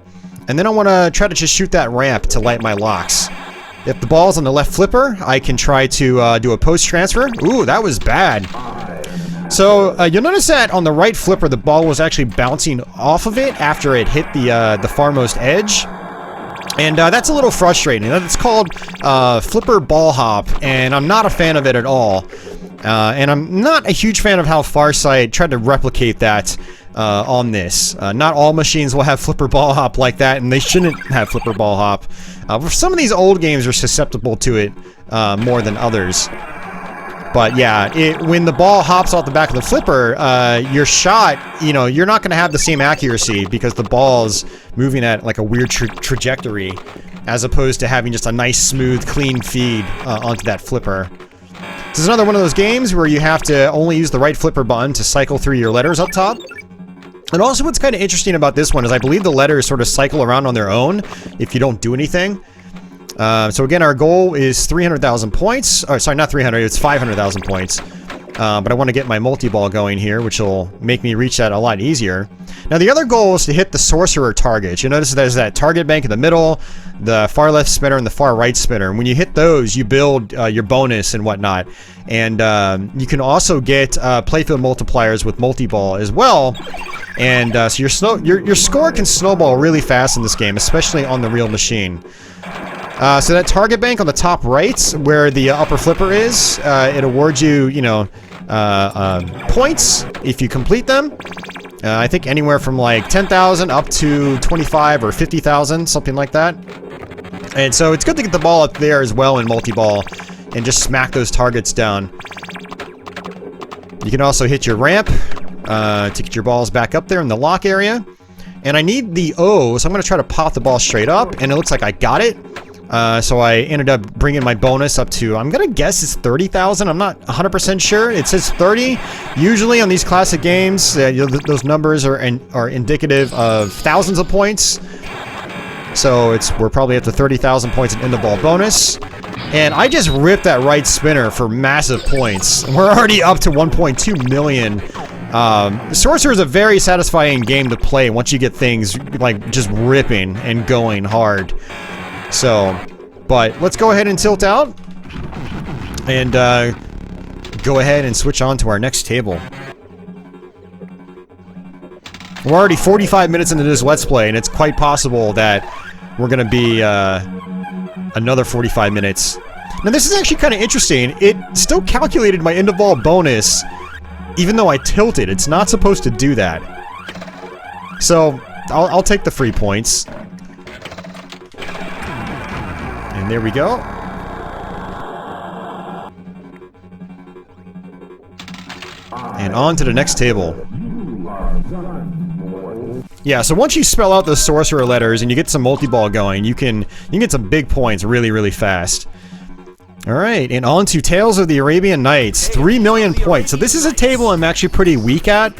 And then I want to try to just shoot that ramp to light my locks. If the ball's on the left flipper, I can try to do a post transfer. Ooh, that was bad. So you'll notice that on the right flipper, the ball was actually bouncing off of it after it hit the farmost edge. And that's a little frustrating. It's called flipper ball hop, and I'm not a fan of it at all. And I'm not a huge fan of how Farsight tried to replicate that on this. Not all machines will have flipper ball hop like that, and they shouldn't have flipper ball hop. Some of these old games are susceptible to it more than others. But yeah, when the ball hops off the back of the flipper, your shot, you're not going to have the same accuracy because the ball's moving at like a weird trajectory as opposed to having just a nice, smooth, clean feed onto that flipper. This is another one of those games where you have to only use the right flipper button to cycle through your letters up top. And also what's kind of interesting about this one is I believe the letters sort of cycle around on their own if you don't do anything. So again, our goal is 300,000 points. Oh, sorry, not 300, it's 500,000 points. But I want to get my multi-ball going here, which will make me reach that a lot easier. Now, the other goal is to hit the Sorcerer targets. You'll notice there's that target bank in the middle, the far left spinner, and the far right spinner. And when you hit those, you build your bonus and whatnot. And you can also get playfield multipliers with multi-ball as well. And so your score can snowball really fast in this game, especially on the real machine. So that target bank on the top right, where the upper flipper is, it awards you, points if you complete them. I think anywhere from like 10,000 up to 25 or 50,000, something like that. And so it's good to get the ball up there as well in multi-ball and just smack those targets down. You can also hit your ramp to get your balls back up there in the lock area. And I need the O, so I'm going to try to pop the ball straight up, and it looks like I got it. So I ended up bringing my bonus up to, I'm gonna guess it's 30,000. I'm not 100% sure. It says 30. Usually on these classic games, those numbers are indicative of thousands of points. So we're probably at the 30,000 points in the ball bonus. And I just ripped that right spinner for massive points. We're already up to 1.2 million. Sorcerer is a very satisfying game to play once you get things like just ripping and going hard. So, but let's go ahead and tilt out and go ahead and switch on to our next table. We're already 45 minutes into this Let's Play, and it's quite possible that we're going to be another 45 minutes. Now, this is actually kind of interesting. It still calculated my end-of-ball bonus, even though I tilted. It's not supposed to do that. So, I'll take the free points. And there we go. And on to the next table. Yeah, so once you spell out those Sorcerer letters and you get some multi-ball going, you can get some big points really, really fast. Alright, and on to Tales of the Arabian Nights. 3 million points. So this is a table I'm actually pretty weak at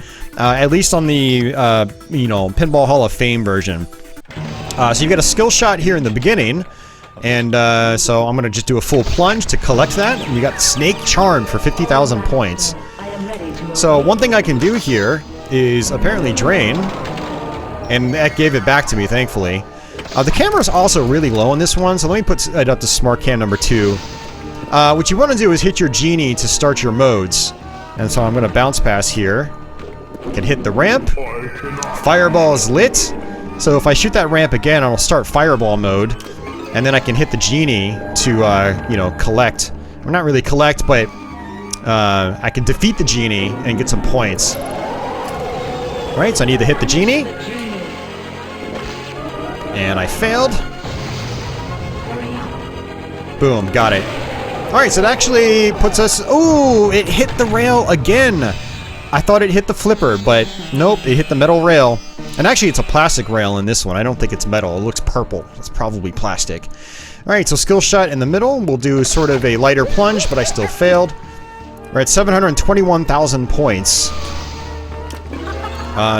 least on the, Pinball Hall of Fame version. So you get a skill shot here in the beginning. And so I'm going to just do a full plunge to collect that. And you got Snake Charm for 50,000 points. So one thing I can do here is apparently drain. And that gave it back to me, thankfully. The camera is also really low on this one, so let me put it up to Smart Cam number 2. What you want to do is hit your genie to start your modes. And so I'm going to bounce pass here. I can hit the ramp. Fireball is lit. So if I shoot that ramp again, I'll start Fireball mode. And then I can hit the genie to, collect. Or not really collect, but I can defeat the genie and get some points. Alright, so I need to hit the genie. And I failed. Boom, got it. Alright, so it actually puts us... Ooh, it hit the rail again. I thought it hit the flipper, but nope, it hit the metal rail. And actually, it's a plastic rail in this one. I don't think it's metal. It looks purple. It's probably plastic. Alright, so skill shot in the middle. We'll do sort of a lighter plunge, but I still failed. We're at 721,000 points.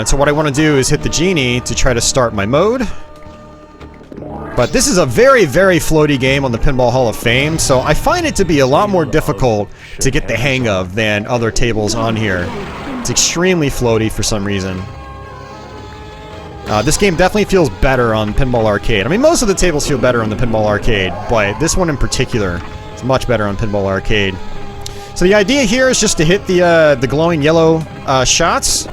So what I want to do is hit the genie to try to start my mode. But this is a very, very floaty game on the Pinball Hall of Fame, so I find it to be a lot more difficult to get the hang of than other tables on here. It's extremely floaty for some reason. This game definitely feels better on Pinball Arcade. I mean, most of the tables feel better on the Pinball Arcade, but this one in particular is much better on Pinball Arcade. So the idea here is just to hit the glowing yellow shots.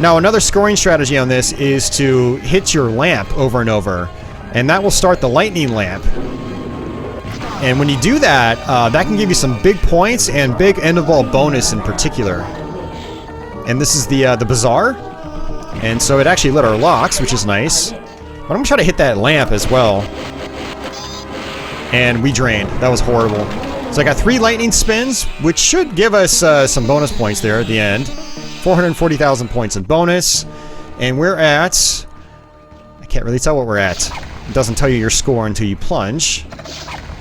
Now, another scoring strategy on this is to hit your lamp over and over, and that will start the lightning lamp. And when you do that, that can give you some big points and big end-of-ball bonus in particular. And this is the bazaar. And so it actually lit our locks, which is nice. But I'm going to try to hit that lamp as well. And we drained. That was horrible. So I got 3 lightning spins, which should give us some bonus points there at the end. 440,000 points in bonus. And we're at... I can't really tell what we're at. It doesn't tell you your score until you plunge.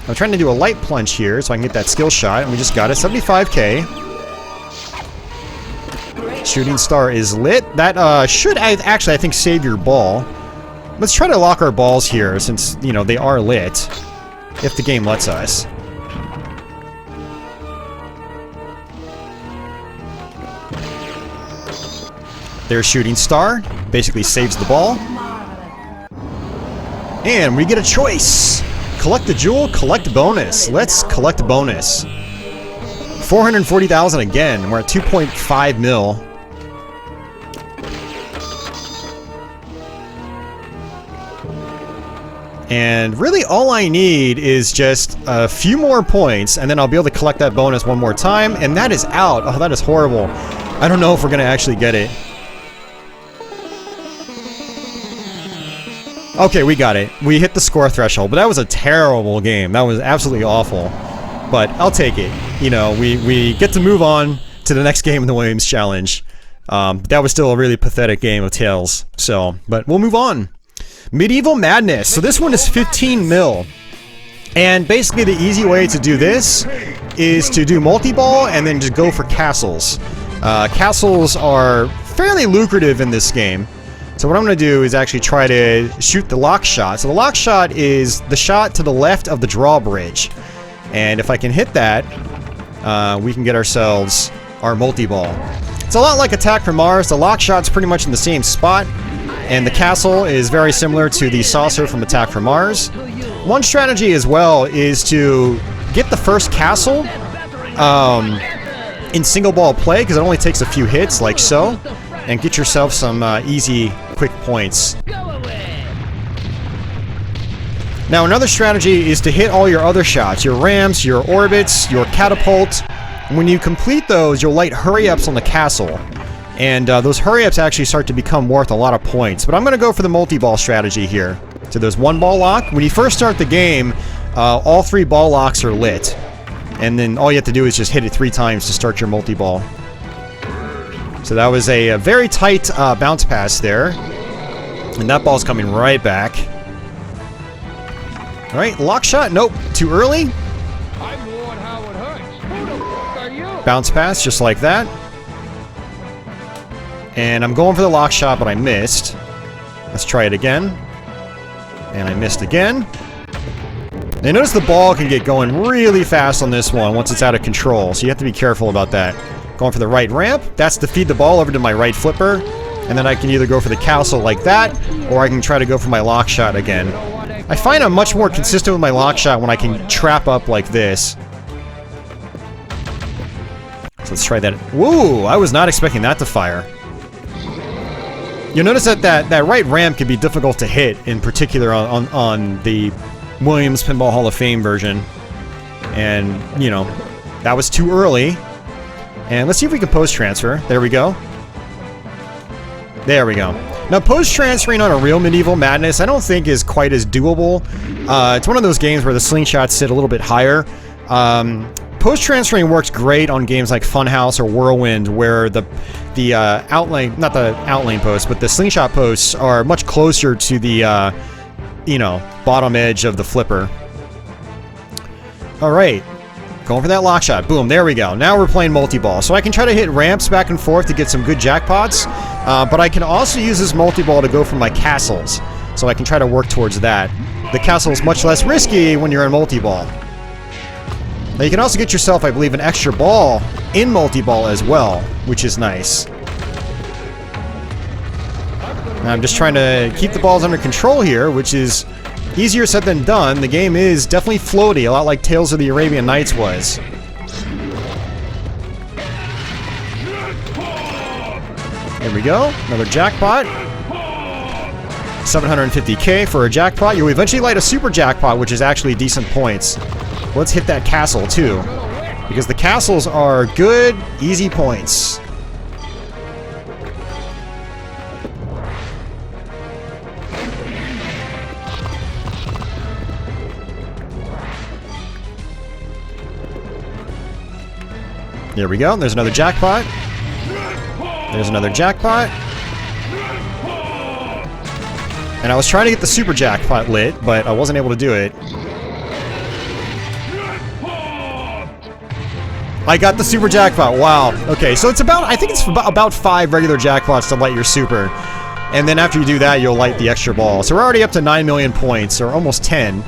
I'm trying to do a light plunge here so I can get that skill shot. And we just got it. 75k. Shooting star is lit. That should actually, I think, save your ball. Let's try to lock our balls here since, you know, they are lit. If the game lets us. There's shooting star. Basically saves the ball. And we get a choice. Collect the jewel, collect bonus. Let's collect a bonus. 440,000 again. We're at 2.5 mil. And really all I need is just a few more points, and then I'll be able to collect that bonus one more time, and that is out. Oh, that is horrible. I don't know if we're going to actually get it. Okay, we got it. We hit the score threshold, but that was a terrible game. That was absolutely awful. But I'll take it. You know, we get to move on to the next game in the Williams Challenge. That was still a really pathetic game of Tails. So, but we'll move on. Medieval Madness. So this one is 15 mil. And basically the easy way to do this is to do multi-ball and then just go for castles. Castles are fairly lucrative in this game. So what I'm going to do is actually try to shoot the lock shot. So the lock shot is the shot to the left of the drawbridge. And if I can hit that, we can get ourselves our multi-ball. It's a lot like Attack from Mars. The lock shot's pretty much in the same spot. And the castle is very similar to the saucer from Attack from Mars. One strategy as well is to get the first castle in single ball play, because it only takes a few hits, like so, and get yourself some easy, quick points. Now another strategy is to hit all your other shots, your ramps, your orbits, your catapult. When you complete those, you'll light hurry-ups on the castle. And those hurry-ups actually start to become worth a lot of points. But I'm going to go for the multi-ball strategy here. So there's one ball lock. When you first start the game, all 3 ball locks are lit. And then all you have to do is just hit it 3 times to start your multi-ball. So that was a very tight bounce pass there. And that ball's coming right back. Alright, lock shot. Nope, too early. Bounce pass, just like that. And I'm going for the lock shot, but I missed. Let's try it again. And I missed again. Now notice the ball can get going really fast on this one once it's out of control, so you have to be careful about that. Going for the right ramp, that's to feed the ball over to my right flipper. And then I can either go for the castle like that, or I can try to go for my lock shot again. I find I'm much more consistent with my lock shot when I can trap up like this. So let's try that. Whoa, I was not expecting that to fire. You'll notice that that right ramp can be difficult to hit, in particular on the Williams Pinball Hall of Fame version. And, you know, that was too early. And let's see if we can post-transfer. There we go. There we go. Now, post-transferring on a real Medieval Madness I don't think is quite as doable. It's one of those games where the slingshots sit a little bit higher. Post-transferring works great on games like Funhouse or Whirlwind, where the outlane, not the outlane posts, but the slingshot posts are much closer to the, you know, bottom edge of the flipper. Alright, going for that lock shot. Boom, there we go. Now we're playing multi-ball. So I can try to hit ramps back and forth to get some good jackpots, but I can also use this multi-ball to go for my castles. So I can try to work towards that. the castle is much less risky when you're in multi-ball. Now you can also get yourself, I believe, an extra ball in multi-ball as well, which is nice. Now I'm just trying to keep the balls under control here, which is easier said than done. The game is definitely floaty, a lot like Tales of the Arabian Nights was. Here we go, another jackpot. 750k for a jackpot. You'll eventually light a super jackpot, which is actually decent points. Let's hit that castle too, because the castles are good, easy points. There we go. There's another jackpot. There's another jackpot. And I was trying to get the super jackpot lit, but I wasn't able to do it. I got the super jackpot. Wow. Okay, so it's about, I think it's about 5 regular jackpots to light your super. And then after you do that, you'll light the extra ball. So we're already up to 9 million points, or almost 10.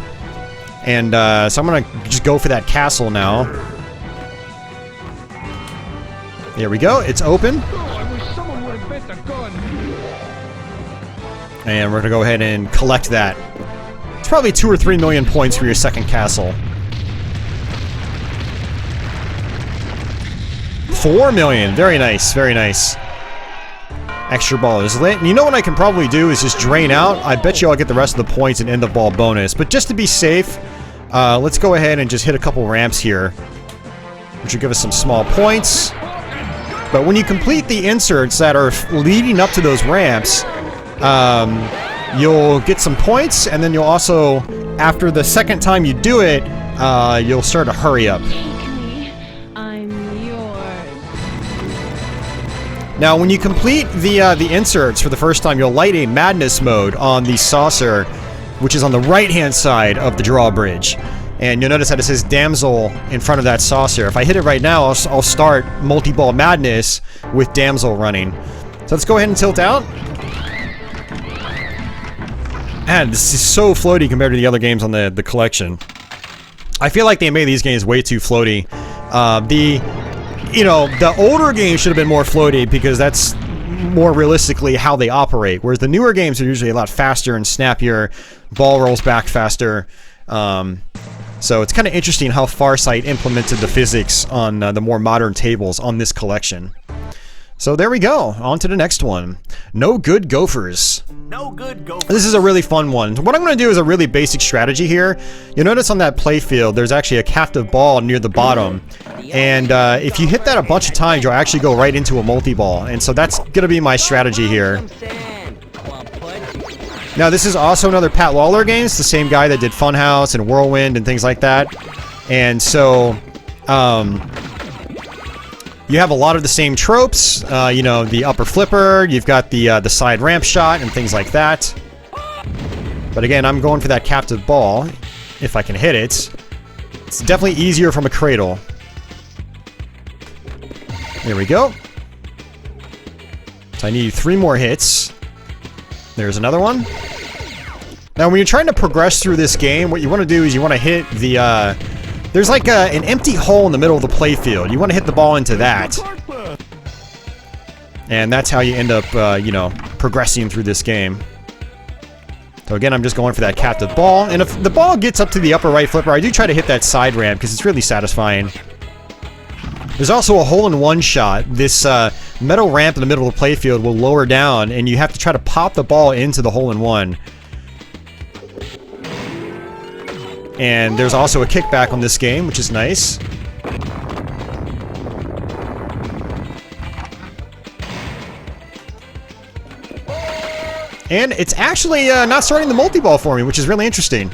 And so I'm going to just go for that castle now. There we go. It's open. And we're going to go ahead and collect that. It's probably 2 or 3 million points for your second castle. 4 million. Very nice. Very nice. Extra ball is lit. And you know what I can probably do is just drain out. I bet you I'll get the rest of the points and end of ball bonus. But just to be safe, let's go ahead and just hit a couple ramps here, which will give us some small points. But when you complete the inserts that are leading up to those ramps, you'll get some points, and then you'll also, after the second time you do it, you'll start to hurry up. I'm yours. Now, when you complete the inserts for the first time, you'll light a madness mode on the saucer, which is on the right-hand side of the drawbridge. And you'll notice that it says Damsel in front of that saucer. If I hit it right now, I'll start multi-ball madness with Damsel running. So let's go ahead and tilt out. And this is so floaty compared to the other games on the collection. I feel like they made these games way too floaty. The older games should have been more floaty because that's more realistically how they operate. Whereas the newer games are usually a lot faster and snappier. Ball rolls back faster. So it's kind of interesting how Farsight implemented the physics on the more modern tables on this collection. So there we go. On to the next one. No Good Gophers. No good gophers. This is a really fun one. What I'm going to do is a really basic strategy here. You'll notice on that play field, there's actually a captive ball near the bottom. And if you hit that a bunch of times, you'll actually go right into a multi-ball. And so that's going to be my strategy here. Now, this is also another Pat Lawler game. It's the same guy that did Funhouse and Whirlwind and things like that. And so, you have a lot of the same tropes. The upper flipper, you've got the side ramp shot and things like that. But again, I'm going for that captive ball, if I can hit it. It's definitely easier from a cradle. There we go. So I need 3 more hits. There's another one. Now, when you're trying to progress through this game, what you want to do is you want to hit the, there's like an empty hole in the middle of the playfield. You want to hit the ball into that. And that's how you end up, progressing through this game. So again, I'm just going for that captive ball. And if the ball gets up to the upper right flipper, I do try to hit that side ramp because it's really satisfying. There's also a hole-in-one shot. This metal ramp in the middle of the playfield will lower down, and you have to try to pop the ball into the hole-in-one. And there's also a kickback on this game, which is nice. And it's actually not starting the multi-ball for me, which is really interesting.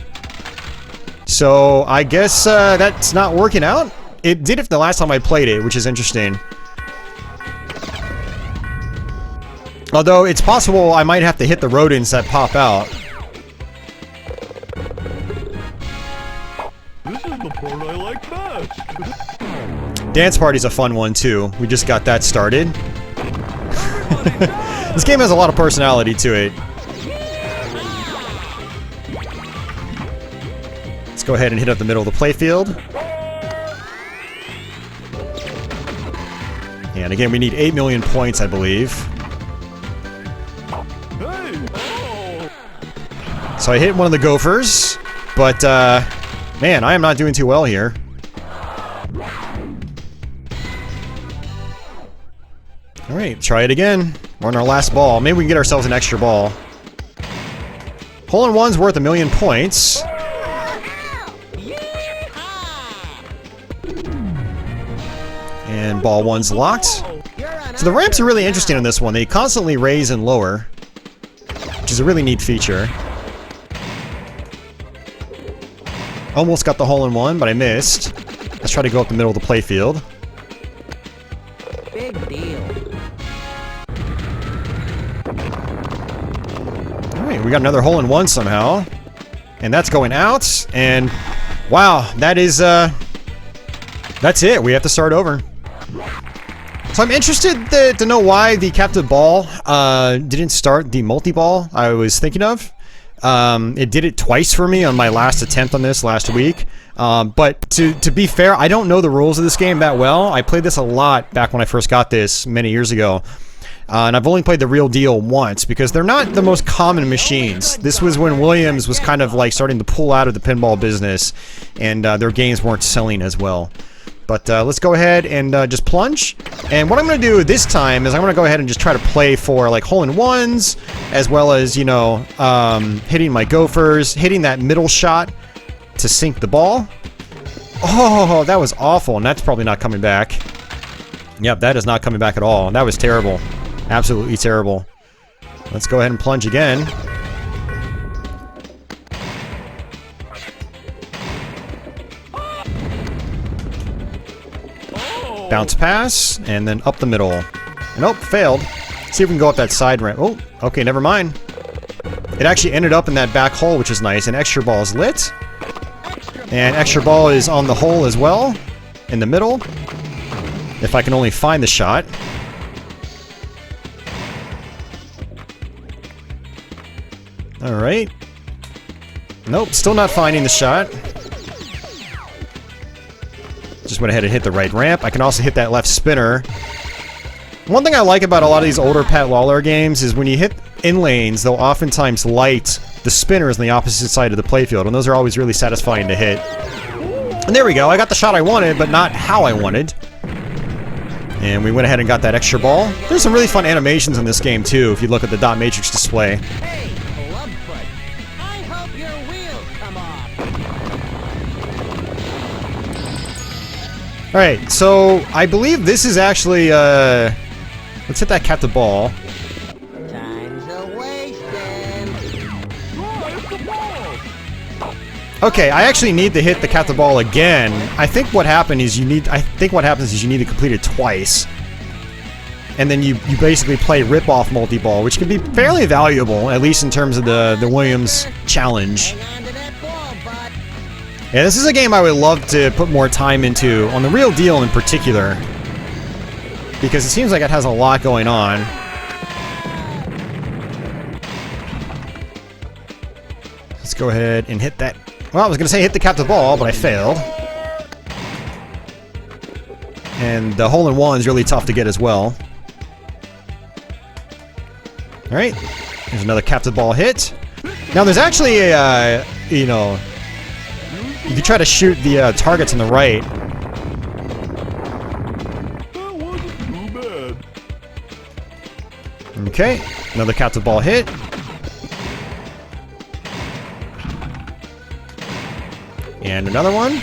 So I guess that's not working out. It did it the last time I played it, which is interesting. Although it's possible I might have to hit the rodents that pop out. This is the part I like best. Dance Party's a fun one too. We just got that started. This game has a lot of personality to it. go ahead and hit up the middle of the playfield. And again, we need 8 million points, I believe. So I hit one of the gophers, but man, I am not doing too well here. Alright, try it again. We're on our last ball. Maybe we can get ourselves an extra ball. Hole-in-one's worth 1 million points. And ball one's locked. So the ramps are really interesting on this one. They constantly raise and lower, which is a really neat feature. Almost got the hole-in-one, but I missed. Let's try to go up the middle of the playfield. Big deal. Alright, we got another hole-in-one somehow. And that's going out. And wow, that is, that's it. We have to start over. So I'm interested to know why the captive ball didn't start the multi-ball I was thinking of. It did it twice for me on my last attempt on this last week. But to be fair, I don't know the rules of this game that well. I played this a lot back when I first got this many years ago. And I've only played the real deal once because they're not the most common machines. This was when Williams was kind of like starting to pull out of the pinball business and their games weren't selling as well. But let's go ahead and just plunge. And what I'm going to do this time is I'm going to go ahead and just try to play for like hole-in-ones, as well as, you know, hitting my gophers, hitting that middle shot to sink the ball. Oh, that was awful, and that's probably not coming back. Yep, that is not coming back at all. That was terrible. Absolutely terrible. Let's go ahead and plunge again. Bounce pass, and then up the middle. Nope, failed. Let's see if we can go up that side ramp. Oh, okay, never mind. It actually ended up in that back hole, which is nice. And extra ball is lit. And extra ball is on the hole as well, in the middle. If I can only find the shot. Alright. Nope, still not finding the shot. Just went ahead and hit the right ramp. I can also hit that left spinner. One thing I like about a lot of these older Pat Lawler games is when you hit in lanes, they'll oftentimes light the spinners on the opposite side of the playfield, and those are always really satisfying to hit. And there we go. I got the shot I wanted, but not how I wanted. And we went ahead and got that extra ball. There's some really fun animations in this game, too, if you look at the dot matrix display. Hey, Clubfoot, I hope your wheels come off. Alright, so I believe this is actually, let's hit that captive ball. Time's a-wasting. Okay, I actually need to hit the captive ball again. I think what happened is you need to complete it twice. And then you basically play rip-off multi-ball, which can be fairly valuable, at least in terms of the Williams challenge. Hang on to that ball, bud. Yeah, this is a game I would love to put more time into, on the real deal in particular. Because it seems like it has a lot going on. Let's go ahead and hit that. Well, I was going to say hit the captive ball, but I failed. And the hole-in-one is really tough to get as well. Alright, there's another captive ball hit. Now there's actually a, you know, you can try to shoot the targets on the right. That wasn't too bad. Okay, another captive ball hit. And another one.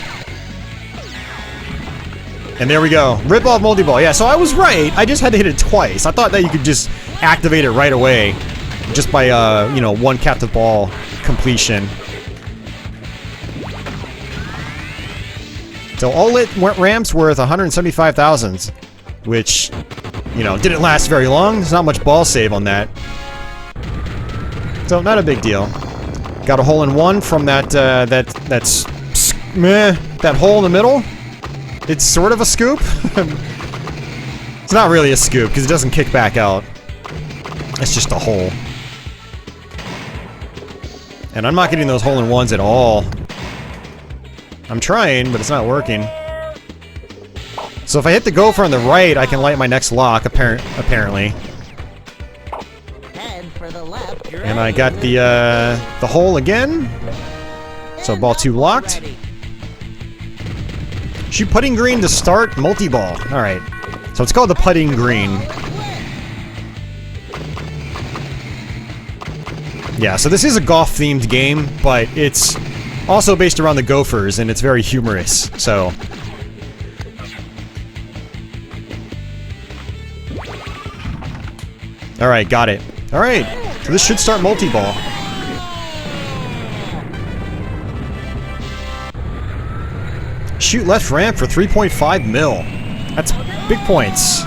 And there we go. Rip-off multi-ball. Yeah, so I was right. I just had to hit it twice. I thought that you could just activate it right away. Just by, you know, one captive ball completion. So all lit ramps worth 175,000. Which, you know, didn't last very long. There's not much ball save on that. So, not a big deal. Got a hole-in-one from that, that hole in the middle. It's sort of a scoop. It's not really a scoop, because it doesn't kick back out. It's just a hole. And I'm not getting those hole-in-ones at all. I'm trying, but it's not working. So if I hit the gopher on the right, I can light my next lock, apparently. Head for the left. And I got the hole again. So ball 2 locked. Shoot putting green to start multi-ball. Alright. So it's called the putting green. Yeah, so this is a golf-themed game, but it's also based around the Gophers, and it's very humorous, so... Alright, got it. Alright, so this should start multi-ball. Shoot left ramp for 3.5 mil. That's big points.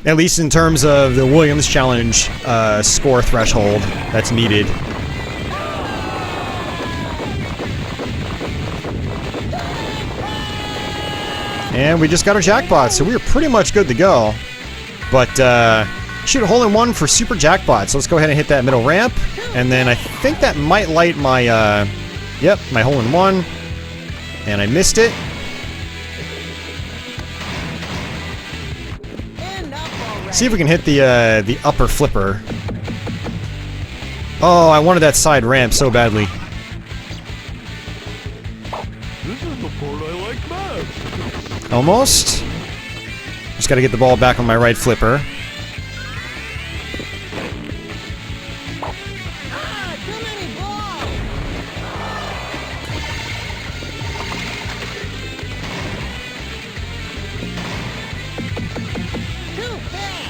At least in terms of the Williams Challenge score threshold that's needed. And we just got our jackpot, so we're pretty much good to go. But shoot a hole-in-one for super jackpot. So let's go ahead and hit that middle ramp. And then I think that might light my, yep, my hole-in-one. And I missed it. See if we can hit the upper flipper. Oh, I wanted that side ramp so badly. This is the part I like best. Almost. Just gotta get the ball back on my right flipper. Too many balls. Too fast.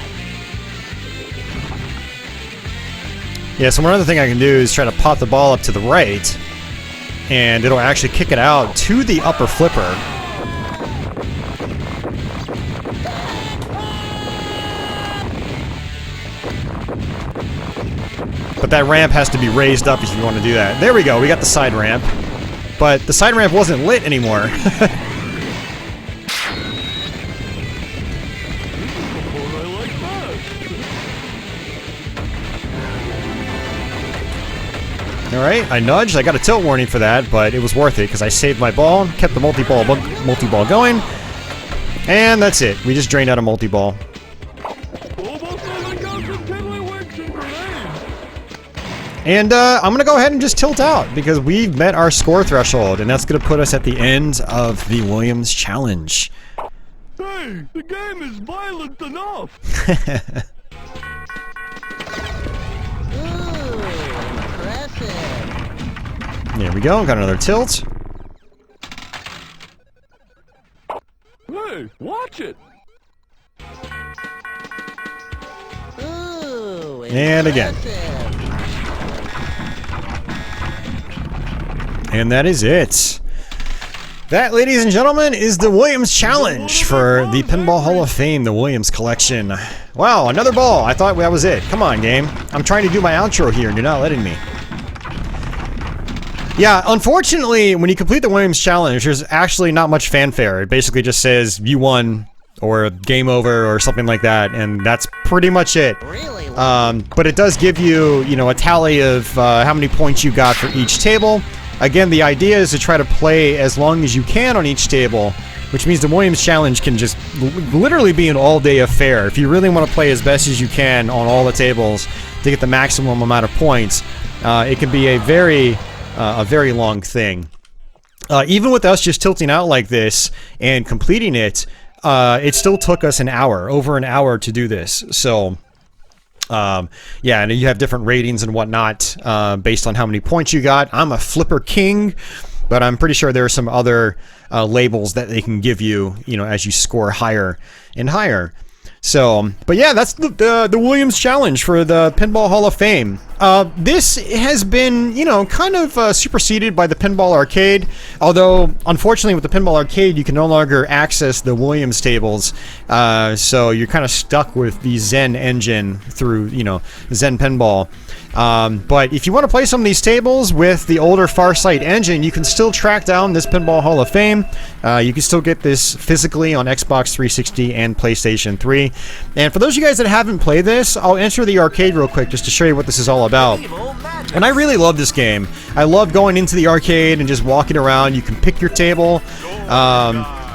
Yeah, so one other thing I can do is try to pop the ball up to the right, and it'll actually kick it out to the upper flipper. But that ramp has to be raised up if you want to do that. There we go, we got the side ramp. But the side ramp wasn't lit anymore. Alright, I nudged. I got a tilt warning for that, but it was worth it because I saved my ball, kept the multi-ball going, and that's it. We just drained out a multi-ball. And I'm going to go ahead and just tilt out because we've met our score threshold, and that's going to put us at the end of the Williams Challenge. Hey, the game is violent enough. Ooh, impressive. There we go, got another tilt. Hey, watch it. Ooh, And again. impressive. And that is it. That, ladies and gentlemen, is the Williams Challenge for the Pinball Hall of Fame, the Williams Collection. Wow, another ball. I thought that was it. Come on, game. I'm trying to do my outro here, and you're not letting me. Yeah, unfortunately, when you complete the Williams Challenge, there's actually not much fanfare. It basically just says, you won, or game over, or something like that, and that's pretty much it. Really? But it does give you, you know, a tally of how many points you got for each table. Again, the idea is to try to play as long as you can on each table, which means the Williams Challenge can just literally be an all-day affair. If you really want to play as best as you can on all the tables to get the maximum amount of points, it can be a very long thing. Even with us just tilting out like this and completing it, it still took us an hour, over an hour to do this. So... yeah, and you have different ratings and whatnot based on how many points you got. I'm a flipper king, but I'm pretty sure there are some other labels that they can give you, you know, as you score higher and higher. So, but yeah, that's the Williams Challenge for the Pinball Hall of Fame. This has been, you know, kind of superseded by the Pinball Arcade, although, unfortunately, with the Pinball Arcade, you can no longer access the Williams tables, so you're kind of stuck with the Zen engine through, you know, Zen Pinball. But if you want to play some of these tables with the older Farsight engine, you can still track down this Pinball Hall of Fame. You can still get this physically on Xbox 360 and PlayStation 3. And for those of you guys that haven't played this, I'll enter the arcade real quick just to show you what this is all about. And I really love this game. I love going into the arcade and just walking around. You can pick your table.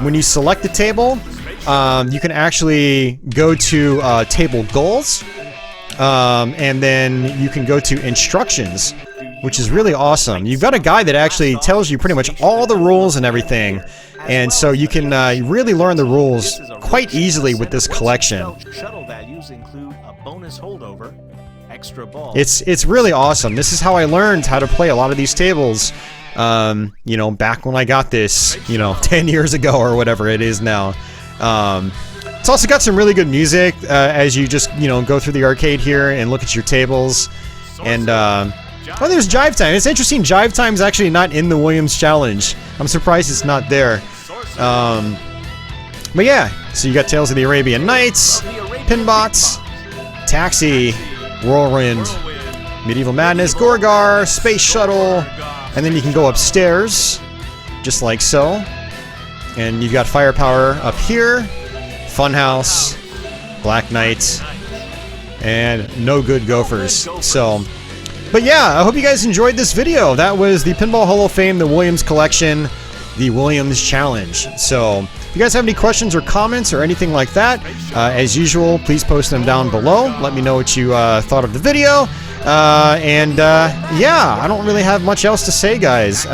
When you select the table, you can actually go to table goals. And then you can go to instructions, which is really awesome. You've got a guide that actually tells you pretty much all the rules and everything. And so you can really learn the rules quite easily with this collection. Shuttle values include a bonus holdover, extra ball. It's really awesome. This is how I learned how to play a lot of these tables. You know, back when I got this, you know, 10 years ago or whatever it is now. It's also got some really good music as you just, you know, go through the arcade here and look at your tables. And, oh, there's Jive Time. It's interesting, Jive Time's actually not in the Williams Challenge. I'm surprised it's not there. But yeah, so you got Tales of the Arabian Nights, Pinbots, Taxi, Whirlwind, Medieval Madness, Gorgar, Space Shuttle, and then you can go upstairs, just like so. And you've got Firepower up here, Funhouse, Black Knight, and No Good Gophers. So, but yeah, I hope you guys enjoyed this video. That was the Pinball Hall of Fame, the Williams Collection, the Williams Challenge. So, if you guys have any questions or comments or anything like that, as usual, please post them down below. Let me know what you thought of the video. Yeah, I don't really have much else to say, guys.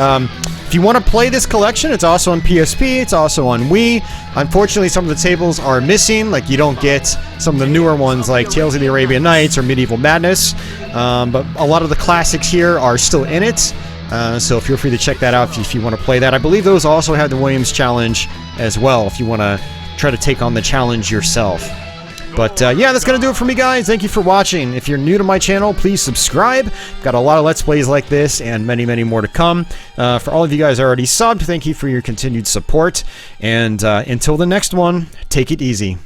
If you want to play this collection, it's also on PSP, it's also on Wii. Unfortunately, some of the tables are missing, like you don't get some of the newer ones like Tales of the Arabian Nights or Medieval Madness. But a lot of the classics here are still in it. So feel free to check that out if you want to play that. I believe those also have the Williams Challenge as well, if you want to try to take on the challenge yourself. But yeah, that's going to do it for me, guys. Thank you for watching. If you're new to my channel, please subscribe. Got a lot of Let's Plays like this and many, many more to come. For all of you guys already subbed, thank you for your continued support. And until the next one, take it easy.